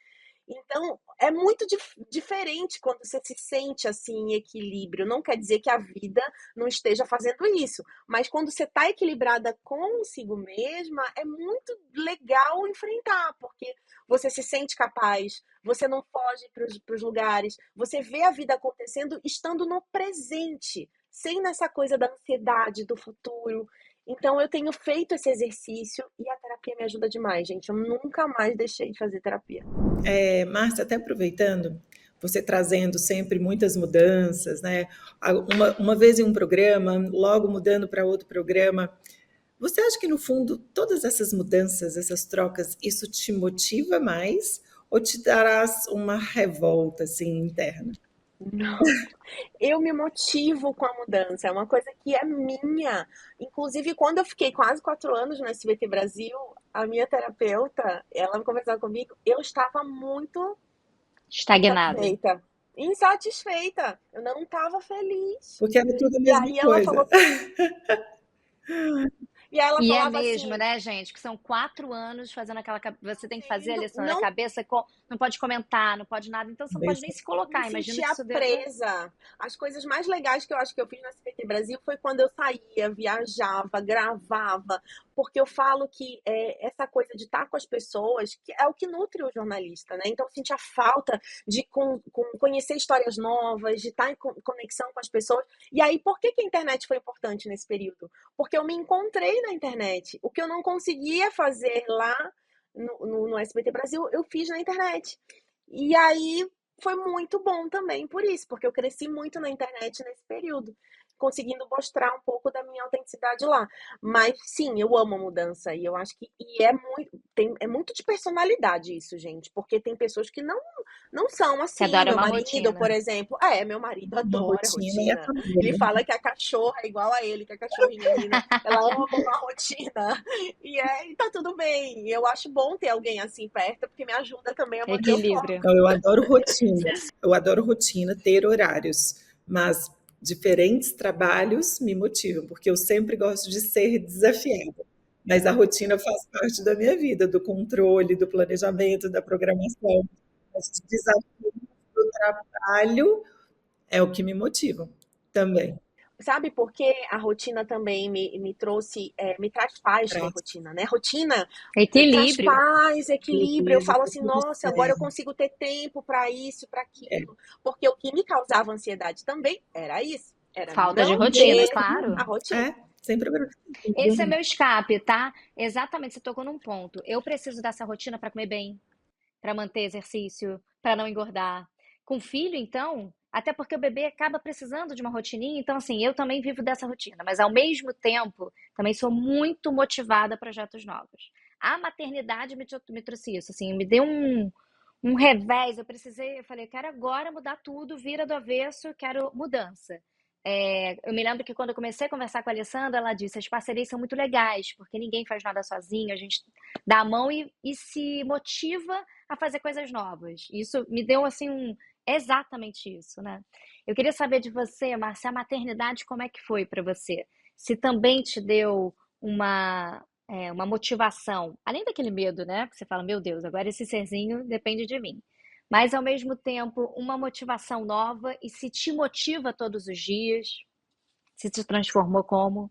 Então, é muito diferente quando você se sente assim em equilíbrio. Não quer dizer que a vida não esteja fazendo isso, mas quando você está equilibrada consigo mesma, é muito legal enfrentar, porque você se sente capaz, você não foge para os lugares, você vê a vida acontecendo estando no presente, sem nessa coisa da ansiedade do futuro. Então, eu tenho feito esse exercício e a terapia me ajuda demais, gente. Eu nunca mais deixei de fazer terapia. Márcia, até aproveitando, você trazendo sempre muitas mudanças, né? Uma vez em um programa, logo mudando para outro programa. Você acha que, no fundo, todas essas mudanças, essas trocas, isso te motiva mais ou te darás uma revolta assim, interna? Não. Eu me motivo com a mudança, é uma coisa que é minha. Inclusive, quando eu fiquei quase 4 anos no SBT Brasil, a minha terapeuta, ela conversava comigo, eu estava muito Estagnada. insatisfeita. Eu não estava feliz. Porque era tudo a E mesma aí ela coisa. falou, e aí ela E é falava mesmo, assim, né, gente? Que são 4 anos fazendo aquela. Você tem que fazer a fazendo, lição na não cabeça, não pode comentar, não pode nada, então você não pode nem se me colocar. Imagino que sentia isso deva. presa. As coisas mais legais que eu acho que eu fiz no SBT Brasil foi quando eu saía, viajava, gravava, porque eu falo que essa coisa de estar com as pessoas que é o que nutre o jornalista, né? Então eu sentia falta de conhecer histórias novas, de estar em conexão com as pessoas. E aí, por que a internet foi importante nesse período? Porque eu me encontrei na internet. O que eu não conseguia fazer lá no SBT Brasil, eu fiz na internet. E aí foi muito bom também por isso, porque eu cresci muito na internet nesse período, conseguindo mostrar um pouco da minha autenticidade lá. Mas sim, eu amo a mudança e eu acho que é muito de personalidade isso, gente, porque tem pessoas que não são Que assim. adora Meu uma marido, por rotina. exemplo, meu marido Uma adora rotina e rotina. acabou, Ele né? fala que a cachorra é igual a ele, que a cachorrinha ali, né? Ela ama uma rotina. E tá tudo bem. Eu acho bom ter alguém assim perto, porque me ajuda também a manter o Equilíbrio. foco. Então, eu adoro rotina. Eu adoro rotina, ter horários, mas diferentes trabalhos me motivam, porque eu sempre gosto de ser desafiada. Mas a rotina faz parte da minha vida, do controle, do planejamento, da programação. Mas os desafios do trabalho é o que me motivam também. Sabe por que a rotina também me trouxe, me traz paz ter Traz rotina, né? Rotina traz Equilíbrio. paz, equilíbrio. Eu beleza, falo tá assim, tudo nossa, agora eu certo. consigo ter tempo para isso, para É, aquilo. Porque o que me causava ansiedade também era isso, era Falta de não rotina, ter claro. a rotina. é, sem problema. Esse é meu escape, tá? Exatamente, você tocou num ponto. Eu preciso dessa rotina para comer bem, para manter exercício, para não engordar. Com filho, então, até porque o bebê acaba precisando de uma rotininha, então assim, eu também vivo dessa rotina, mas ao mesmo tempo, também sou muito motivada a projetos novos. A maternidade me trouxe isso, assim, me deu um revés, eu falei, eu quero agora mudar tudo, vira do avesso, quero mudança. Eu me lembro que quando eu comecei a conversar com a Alessandra, ela disse: as parcerias são muito legais, porque ninguém faz nada sozinho, a gente dá a mão e se motiva a fazer coisas novas. Isso me deu assim exatamente isso, né? Eu queria saber de você, Márcia, a maternidade como é que foi para você? Se também te deu uma motivação, além daquele medo, né? Que você fala, meu Deus, agora esse serzinho depende de mim. Mas ao mesmo tempo, uma motivação nova e se te motiva todos os dias, se te transformou como?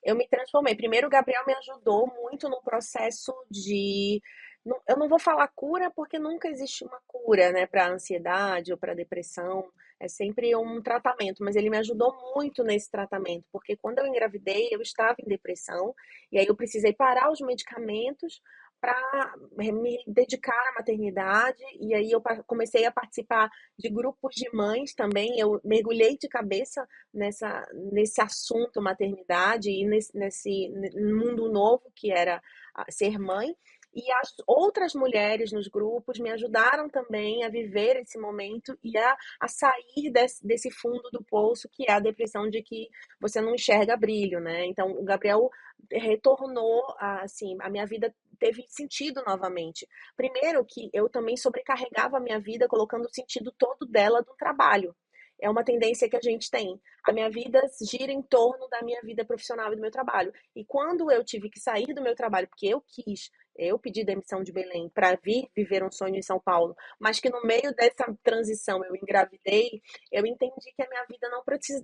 Eu me transformei. Primeiro, o Gabriel me ajudou muito no processo de. Eu não vou falar cura, porque nunca existe uma cura, né, para ansiedade ou para depressão. É sempre um tratamento, mas ele me ajudou muito nesse tratamento, porque quando eu engravidei, eu estava em depressão, e aí eu precisei parar os medicamentos para me dedicar à maternidade, e aí eu comecei a participar de grupos de mães também. Eu mergulhei de cabeça nesse assunto maternidade e nesse mundo novo que era ser mãe. E as outras mulheres nos grupos me ajudaram também a viver esse momento e a sair desse fundo do poço que é a depressão de que você não enxerga brilho, né? Então, o Gabriel retornou, assim, a minha vida teve sentido novamente. Primeiro que eu também sobrecarregava a minha vida colocando o sentido todo dela no trabalho. É uma tendência que a gente tem. A minha vida gira em torno da minha vida profissional e do meu trabalho. E quando eu tive que sair do meu trabalho, porque eu pedi demissão de Belém para vir viver um sonho em São Paulo, mas que no meio dessa transição eu engravidei, eu entendi que a minha vida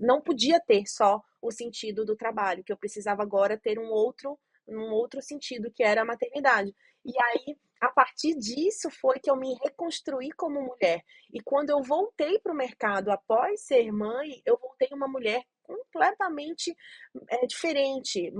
não podia ter só o sentido do trabalho, que eu precisava agora ter um outro sentido, que era a maternidade. E aí, a partir disso, foi que eu me reconstruí como mulher. E quando eu voltei para o mercado após ser mãe, eu voltei uma mulher completamente diferente,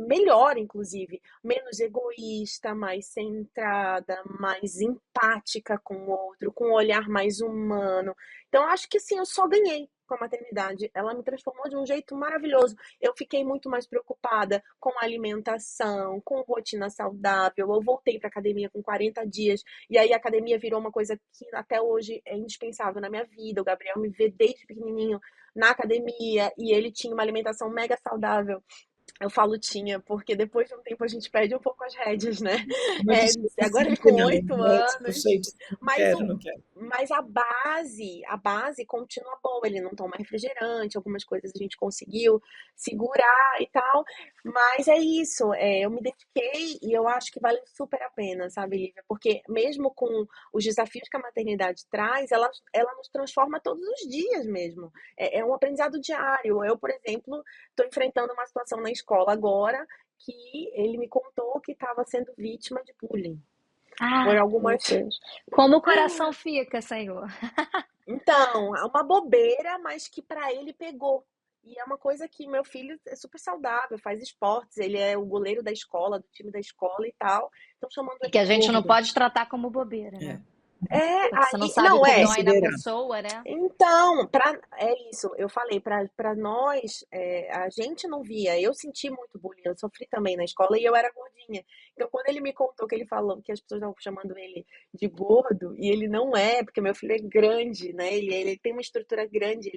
melhor, inclusive, menos egoísta, mais centrada, mais empática com o outro, com um olhar mais humano. Então, acho que sim, eu só ganhei com a maternidade. Ela me transformou de um jeito maravilhoso. Eu fiquei muito mais preocupada com alimentação, com rotina saudável. Eu voltei para academia com 40 dias e aí a academia virou uma coisa que até hoje é indispensável na minha vida. O Gabriel me vê desde pequenininho na academia e ele tinha uma alimentação mega saudável. Eu falo tinha, porque depois de um tempo a gente perde um pouco as rédeas, né? Como a gente se Agora ele sempre com não, 8 anos, tipo, cheio de não mas, quero, o, não quero. mas a base continua boa. Ele não toma refrigerante, algumas coisas a gente conseguiu segurar e tal. Mas é isso, eu me dediquei e eu acho que vale super a pena, sabe, Lívia? Porque mesmo com os desafios que a maternidade traz, ela nos transforma todos os dias mesmo. É um aprendizado diário. Eu, por exemplo, estou enfrentando uma situação na escola agora que ele me contou que estava sendo vítima de bullying por Ah, meu algumas. Deus. Como o coração fica, Senhor. Então, é uma bobeira, mas que para ele pegou. E é uma coisa que meu filho é super saudável, faz esportes, ele é o goleiro da escola, do time da escola e tal. estão chamando E ele que a de gente não gordo. pode tratar como bobeira, É. né? Porque você não Aí, sabe o não, que é. dói na Considerar. pessoa, né? Então, é isso, eu falei, para nós, a gente não via, eu senti muito bullying, eu sofri também na escola e eu era gordinha. Então, quando ele me contou que ele falou que as pessoas estavam chamando ele de gordo, e ele não é, porque meu filho é grande, né? Ele tem uma estrutura grande,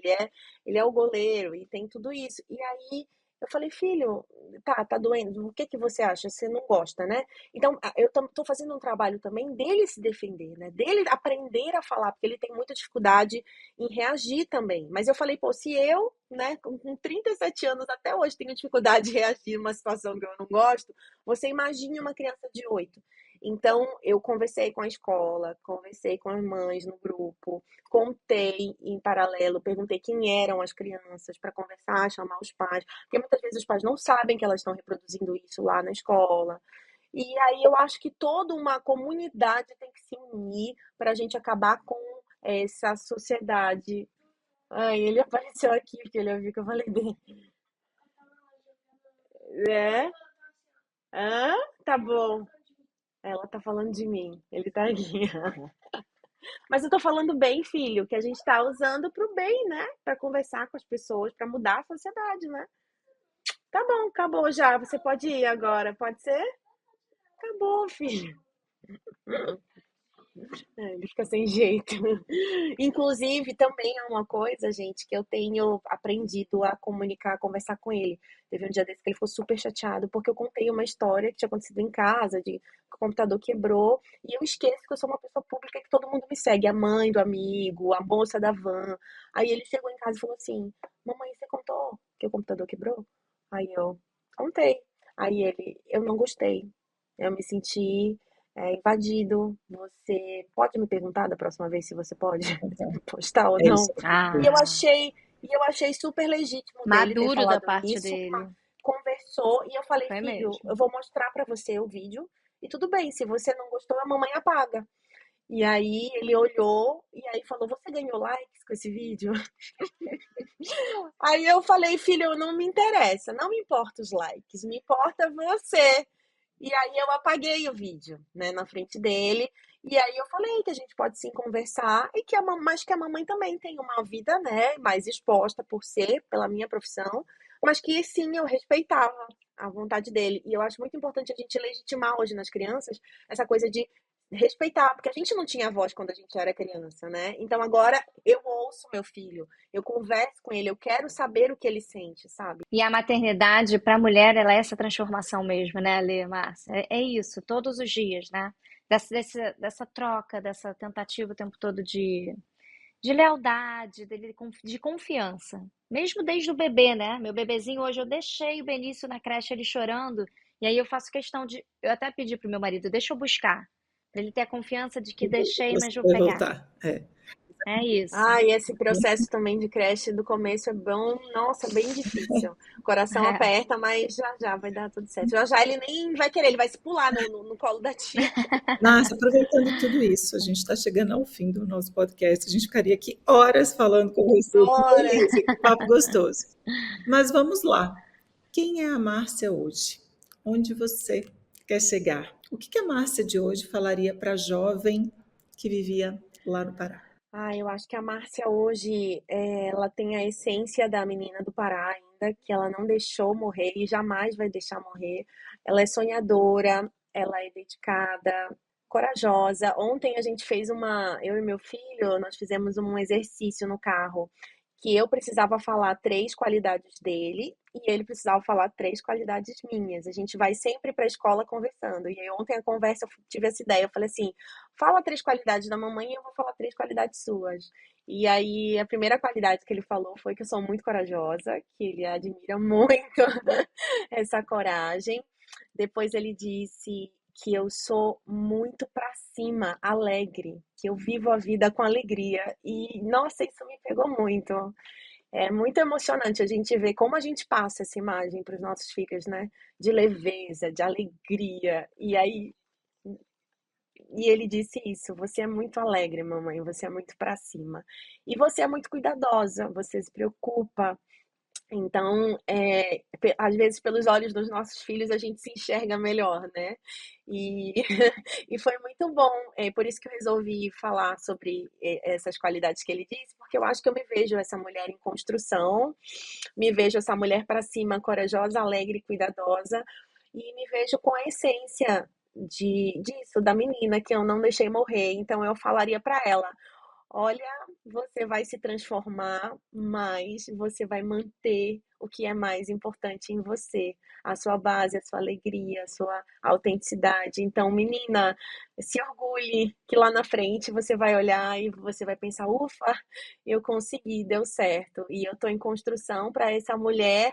ele é o goleiro e tem tudo isso. E aí eu falei, filho, tá doendo, o que que você acha? Você não gosta, né? Então, eu tô fazendo um trabalho também dele se defender, né? Dele aprender a falar, porque ele tem muita dificuldade em reagir também. Mas eu falei, pô, se eu, né, com 37 anos até hoje tenho dificuldade de reagir numa situação que eu não gosto, você imagine uma criança de 8. Então, eu conversei com a escola, conversei com as mães no grupo, contei em paralelo, perguntei quem eram as crianças para conversar, chamar os pais, porque muitas vezes os pais não sabem que elas estão reproduzindo isso lá na escola. E aí eu acho que toda uma comunidade tem que se unir para a gente acabar com essa sociedade. Ai, ele apareceu aqui, porque ele ouviu que eu falei dele. É? Hã? Tá bom. Ela tá falando de mim. Ele tá aqui. Mas eu tô falando bem, filho, que a gente tá usando pro bem, né? Pra conversar com as pessoas, pra mudar a sociedade, né? Tá bom, acabou já. Você pode ir agora, pode ser? Acabou, filho. Ele fica sem jeito. Inclusive, também é uma coisa, gente, que eu tenho aprendido a comunicar, a conversar com ele. Teve um dia desse que ele ficou super chateado, porque eu contei uma história que tinha acontecido em casa, de que o computador quebrou, e eu esqueço que eu sou uma pessoa pública e que todo mundo me segue, a mãe do amigo, a moça da van. Aí ele chegou em casa e falou assim: Mamãe, você contou que o computador quebrou? Aí eu contei. Aí ele, eu não gostei. Eu me senti invadido. Você pode me perguntar da próxima vez se você pode postar ou É isso. não? E eu Ah, achei, e eu achei super legítimo dele ter maduro da falado parte isso, dele. conversou, e eu falei, Foi filho, eu mesmo. vou mostrar pra você o vídeo, e tudo bem, se você não gostou, a mamãe apaga. E aí ele olhou e aí falou, você ganhou likes com esse vídeo? Aí eu falei, filho, não me interessa, não me importa os likes, me importa você. E aí eu apaguei o vídeo, né, na frente dele. E aí eu falei que a gente pode sim conversar e que mas que a mamãe também tem uma vida, né, mais exposta por ser, pela minha profissão, mas que sim, eu respeitava a vontade dele. E eu acho muito importante a gente legitimar hoje nas crianças essa coisa de respeitar, porque a gente não tinha voz quando a gente era criança, né? Então agora eu ouço meu filho, eu converso com ele, eu quero saber o que ele sente, sabe? E a maternidade, para a mulher, ela é essa transformação mesmo, né, Lê, Márcia? É isso, todos os dias, né? Dessa troca, dessa tentativa o tempo todo de lealdade, de confiança. Mesmo desde o bebê, né? Meu bebezinho hoje, eu deixei o Benício na creche, ele chorando, e aí eu faço questão de. Eu até pedi pro meu marido, deixa eu buscar, para ele ter a confiança de que deixei, Você mas vou vai pegar. voltar. É. É isso. Ah, e esse processo também de creche do começo é bom, nossa, bem difícil. O coração É. aperta, mas já já vai dar tudo certo. Já já ele nem vai querer, ele vai se pular no colo da tia. Nossa, aproveitando tudo isso, a gente está chegando ao fim do nosso podcast. A gente ficaria aqui horas falando com você. Que Bora! delícia, que papo gostoso. Mas vamos lá. Quem é a Márcia hoje? Onde você quer chegar? O que a Márcia de hoje falaria para a jovem que vivia lá no Pará? Ah, eu acho que a Márcia hoje, ela tem a essência da menina do Pará ainda, que ela não deixou morrer e jamais vai deixar morrer. Ela é sonhadora, ela é dedicada, corajosa. Ontem a gente fez eu e meu filho, nós fizemos um exercício no carro, que eu precisava falar 3 qualidades dele e ele precisava falar 3 qualidades minhas. A gente vai sempre para a escola conversando. E aí ontem a conversa eu tive essa ideia, eu falei assim: fala 3 qualidades da mamãe e eu vou falar 3 qualidades suas. E aí, a primeira qualidade que ele falou foi que eu sou muito corajosa, que ele admira muito essa coragem. Depois ele disse que eu sou muito pra cima, alegre, que eu vivo a vida com alegria. E, nossa, isso me pegou muito. É muito emocionante a gente ver como a gente passa essa imagem para os nossos filhos, né? De leveza, de alegria. E ele disse isso: você é muito alegre, mamãe, você é muito pra cima. E você é muito cuidadosa, você se preocupa. Então, às vezes, pelos olhos dos nossos filhos, a gente se enxerga melhor, né? E, e foi muito bom. É por isso que eu resolvi falar sobre essas qualidades que ele disse, porque eu acho que eu me vejo essa mulher em construção, me vejo essa mulher para cima, corajosa, alegre, cuidadosa, e me vejo com a essência disso, da menina que eu não deixei morrer. Então, eu falaria para ela: olha, você vai se transformar, mas você vai manter o que é mais importante em você, a sua base, a sua alegria, a sua autenticidade. Então, menina, se orgulhe que lá na frente você vai olhar e você vai pensar: ufa, eu consegui, deu certo. E eu estou em construção para essa mulher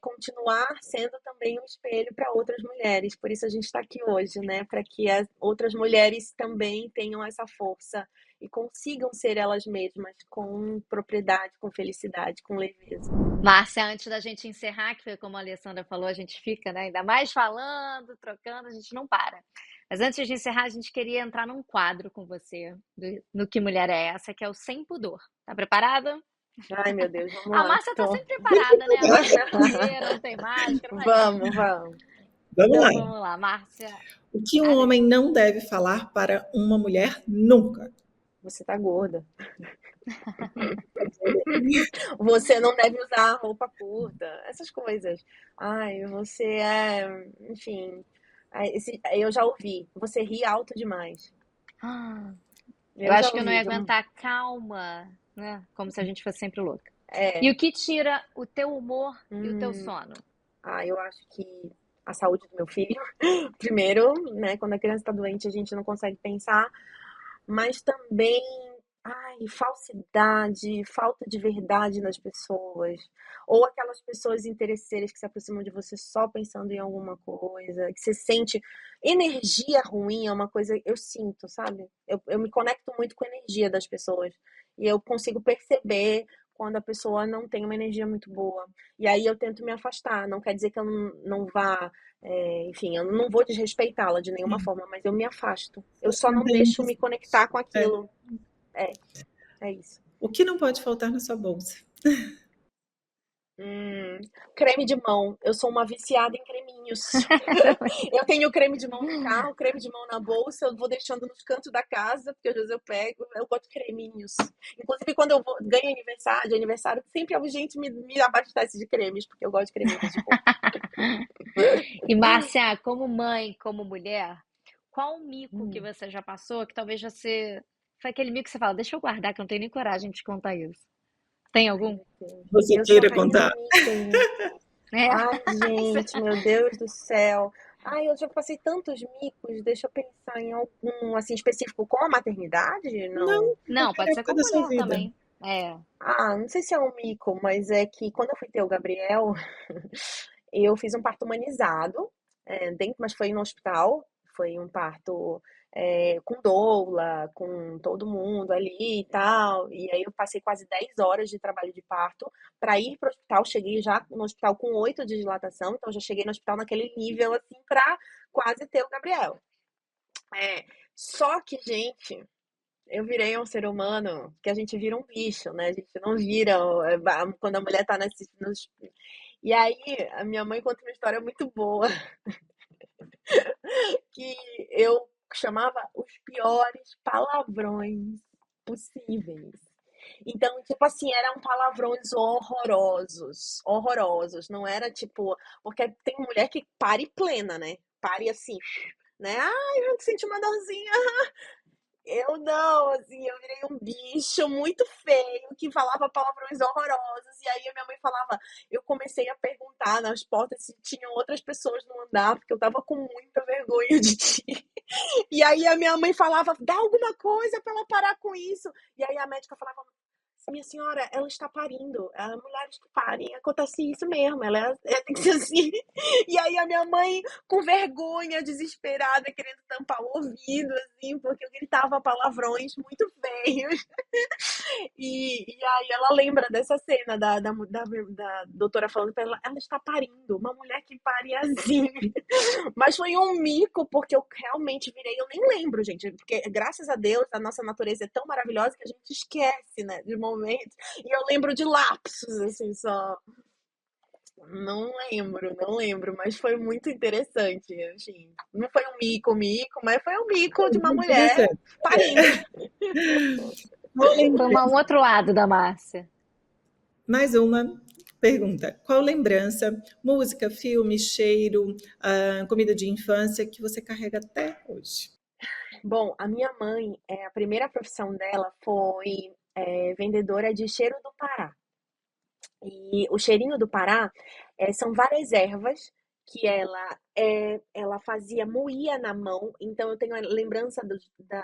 continuar sendo também um espelho para outras mulheres. Por isso a gente está aqui hoje, né? Para que as outras mulheres também tenham essa força e consigam ser elas mesmas com propriedade, com felicidade, com leveza. Márcia, antes da gente encerrar, que foi como a Alessandra falou, a gente fica, né, ainda mais falando, trocando, a gente não para. Mas antes de encerrar, a gente queria entrar num quadro com você, no Que Mulher é Essa, que é o Sem Pudor. Tá preparada? Ai, meu Deus, vamos A lá. Márcia tá sempre preparada, né? Ela não tem banheira, não tem máscara, imagina. Vamos. Vamos Então lá. vamos lá, Márcia. O que um homem não deve falar para uma mulher nunca? Você tá gorda. Você não deve usar roupa curta, essas coisas. Ai, você enfim, eu já ouvi. Você ri alto demais. Eu Eu já acho que eu não ia ouvi. aguentar calma, né? Como se a gente fosse sempre louca. É. E o que tira o teu humor e o teu sono? Eu acho que a saúde do meu filho, primeiro, né? Quando a criança está doente, a gente não consegue pensar, mas também, falsidade, falta de verdade nas pessoas, ou aquelas pessoas interesseiras que se aproximam de você só pensando em alguma coisa, que você sente energia ruim, é uma coisa eu sinto, sabe? Eu me conecto muito com a energia das pessoas e eu consigo perceber quando a pessoa não tem uma energia muito boa. E aí eu tento me afastar. Não quer dizer que eu não vá, enfim, eu não vou desrespeitá-la de nenhuma forma, mas eu me afasto. Eu só não deixo me conectar com aquilo. É isso. O que não pode faltar na sua bolsa? Creme de mão. Eu sou uma viciada em creminhos. Eu tenho creme de mão no carro, creme de mão na bolsa, eu vou deixando nos cantos da casa, porque às vezes eu pego, eu gosto de creminhos. Inclusive, quando eu ganho aniversário, sempre a gente me abastece de cremes, porque eu gosto de creminhos de boca. E Márcia, como mãe, como mulher, qual mico que você já passou que talvez você. Foi aquele mico que você fala, deixa eu guardar, que eu não tenho nem coragem de contar isso. Tem algum? Você Eu sou a queira rainha contar? do mico, hein? É. Ai, gente, meu Deus do céu. Ai, eu já passei tantos micos, deixa eu pensar em algum, assim, específico com a maternidade? Não. Não, Não, qualquer pode ser época com da sua mulher vida. também. É. Não sei se é um mico, mas é que quando eu fui ter o Gabriel, eu fiz um parto humanizado, mas foi no hospital, foi um parto com doula, com todo mundo ali e tal. E aí eu passei quase 10 horas de trabalho de parto para ir para o hospital. Cheguei já no hospital com 8 de dilatação, então já cheguei no hospital naquele nível assim para quase ter o Gabriel. Só que, gente, eu virei um ser humano que a gente vira um bicho, né? A gente não vira quando a mulher tá nos... E aí, a minha mãe conta uma história muito boa, que eu chamava os piores palavrões possíveis. Então, tipo assim, eram palavrões horrorosos, horrorosos. Não era tipo, porque tem mulher que pare plena, né? Pare assim, né? Ai, eu senti uma dorzinha. Eu não, assim, eu virei um bicho muito feio que falava palavrões horrorosos. E aí a minha mãe falava, eu comecei a perguntar nas portas se tinham outras pessoas no andar, porque eu tava com muita vergonha de ti. E aí a minha mãe falava, dá alguma coisa pra ela parar com isso. E aí a médica falava, minha senhora, ela está parindo. Mulheres que parem, acontece isso mesmo. Ela tem que ser assim. E aí a minha mãe, com vergonha, desesperada, querendo tampar o ouvido, assim, porque eu gritava palavrões muito feios. E aí ela lembra dessa cena da doutora falando pra ela, ela está parindo, uma mulher que pare assim. Mas foi um mico, porque eu realmente virei, eu nem lembro, gente, porque graças a Deus a nossa natureza é tão maravilhosa que a gente esquece, né, de uma momentos. E eu lembro de lapsos, assim, só. Não lembro, mas foi muito interessante, assim. Não foi um mico, mas foi um mico de uma mulher Interessante. parindo. Foi um outro lado da Márcia. Mais uma pergunta. Qual lembrança, música, filme, cheiro, comida de infância que você carrega até hoje? Bom, a minha mãe, a primeira profissão dela foi vendedora de cheiro do Pará. E o cheirinho do Pará são várias ervas que ela fazia, moía na mão. Então eu tenho a lembrança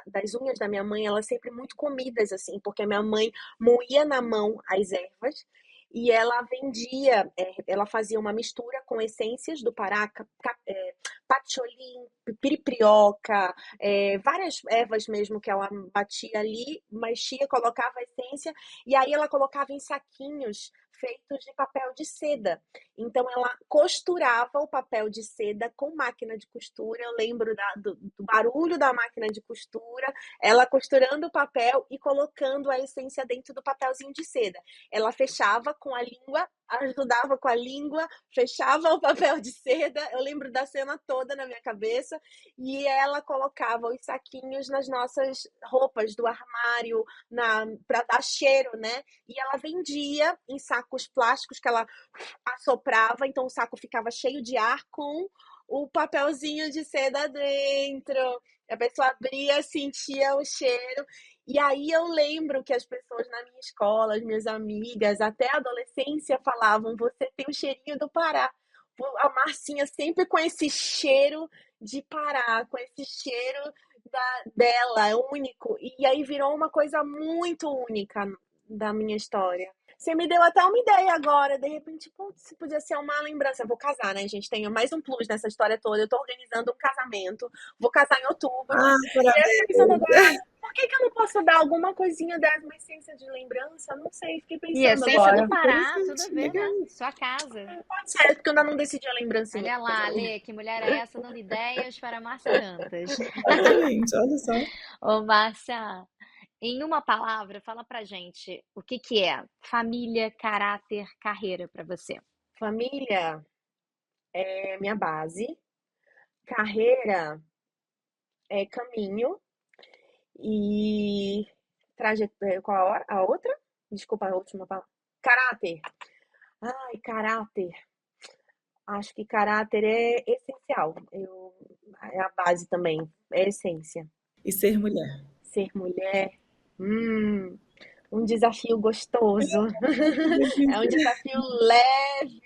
das unhas da minha mãe, elas sempre muito comidas, assim, porque a minha mãe moía na mão as ervas e ela vendia, ela fazia uma mistura com essências do Pará, patchouli, piripirioca, várias ervas mesmo que ela batia ali, mexia, colocava a essência e aí ela colocava em saquinhos feitos de papel de seda. Então ela costurava o papel de seda com máquina de costura. Eu lembro do barulho da máquina de costura, ela costurando o papel e colocando a essência dentro do papelzinho de seda. Ela fechava com a língua, ajudava com a língua, fechava o papel de seda. Eu lembro da cena toda na minha cabeça. E ela colocava os saquinhos nas nossas roupas do armário, para dar cheiro, né? E ela vendia em sacos plásticos que ela assoprava, então o saco ficava cheio de ar com o papelzinho de seda dentro. A pessoa abria, sentia o cheiro. E aí eu lembro que as pessoas na minha escola, as minhas amigas, até a adolescência, falavam: você tem o cheirinho do Pará. A Marcinha sempre com esse cheiro de Pará, com esse cheiro dela, é único. E aí virou uma coisa muito única da minha história. Você me deu até uma ideia agora, de repente, se podia ser uma lembrança. Eu vou casar, né, gente? Tenho mais um plus nessa história toda. Eu tô organizando um casamento, vou casar em outubro. E eu tô pensando agora, por que eu não posso dar alguma coisinha dessa, uma essência de lembrança? Não sei, fiquei pensando agora. E essência do Pará, tudo a ver, né? Sua casa. Pode ser, porque eu ainda não decidi a lembrancinha. Olha lá, Lê, que mulher é essa dando ideias para Márcia Dantas? Exatamente, olha só. Ô, Márcia, em uma palavra, fala pra gente o que é família, caráter, carreira pra você. Família é minha base, carreira é caminho e trajetória. Qual a outra? Desculpa, a última palavra. Caráter. Ai, caráter. Acho que caráter é essencial. É a base também, é a essência. E ser mulher. Ser mulher. Um desafio gostoso. É um desafio leve.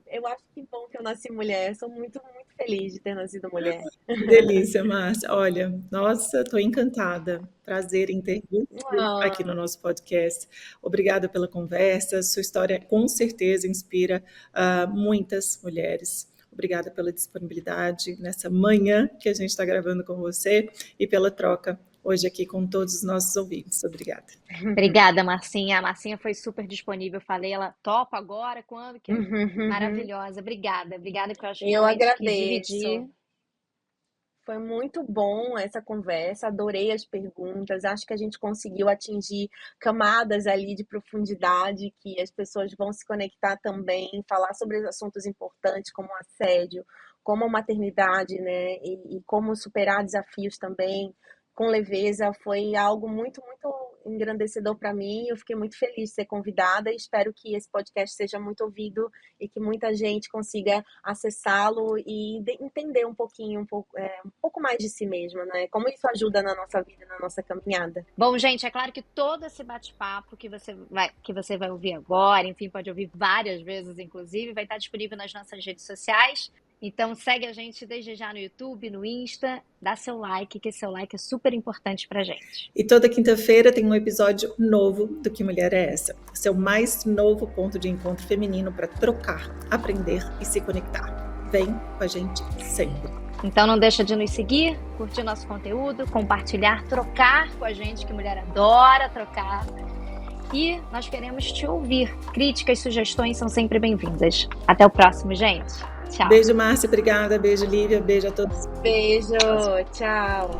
Eu acho que bom que eu nasci mulher. Sou muito, muito feliz de ter nascido mulher. Que delícia, Márcia. Olha, nossa, estou encantada. Prazer em ter você aqui no nosso podcast. Obrigada pela conversa. Sua história com certeza inspira muitas mulheres. Obrigada pela disponibilidade nessa manhã que a gente está gravando com você e pela troca hoje aqui com todos os nossos ouvintes. Obrigada. Obrigada, Marcinha. A Marcinha foi super disponível. Eu falei, ela topa agora, quando? Que maravilhosa. Obrigada que eu acho que eu agradeço. Dividir. Foi muito bom essa conversa, adorei as perguntas, acho que a gente conseguiu atingir camadas ali de profundidade que as pessoas vão se conectar também, falar sobre assuntos importantes como assédio, como a maternidade, né, e como superar desafios também com leveza. Foi algo muito, muito engrandecedor para mim. Eu fiquei muito feliz de ser convidada e espero que esse podcast seja muito ouvido e que muita gente consiga acessá-lo e entender um pouco mais de si mesma, né? Como isso ajuda na nossa vida, na nossa caminhada. Bom, gente, é claro que todo esse bate-papo que você vai ouvir agora, enfim, pode ouvir várias vezes, inclusive, vai estar disponível nas nossas redes sociais. Então segue a gente desde já no YouTube, no Insta, dá seu like, que seu like é super importante pra gente. E toda quinta-feira tem um episódio novo do Que Mulher é Essa? Seu mais novo ponto de encontro feminino para trocar, aprender e se conectar. Vem com a gente sempre. Então não deixa de nos seguir, curtir nosso conteúdo, compartilhar, trocar com a gente, que mulher adora trocar. E nós queremos te ouvir. Críticas, sugestões são sempre bem-vindas. Até o próximo, gente. Tchau. Beijo, Márcia. Obrigada. Beijo, Lívia. Beijo a todos. Beijo. Tchau.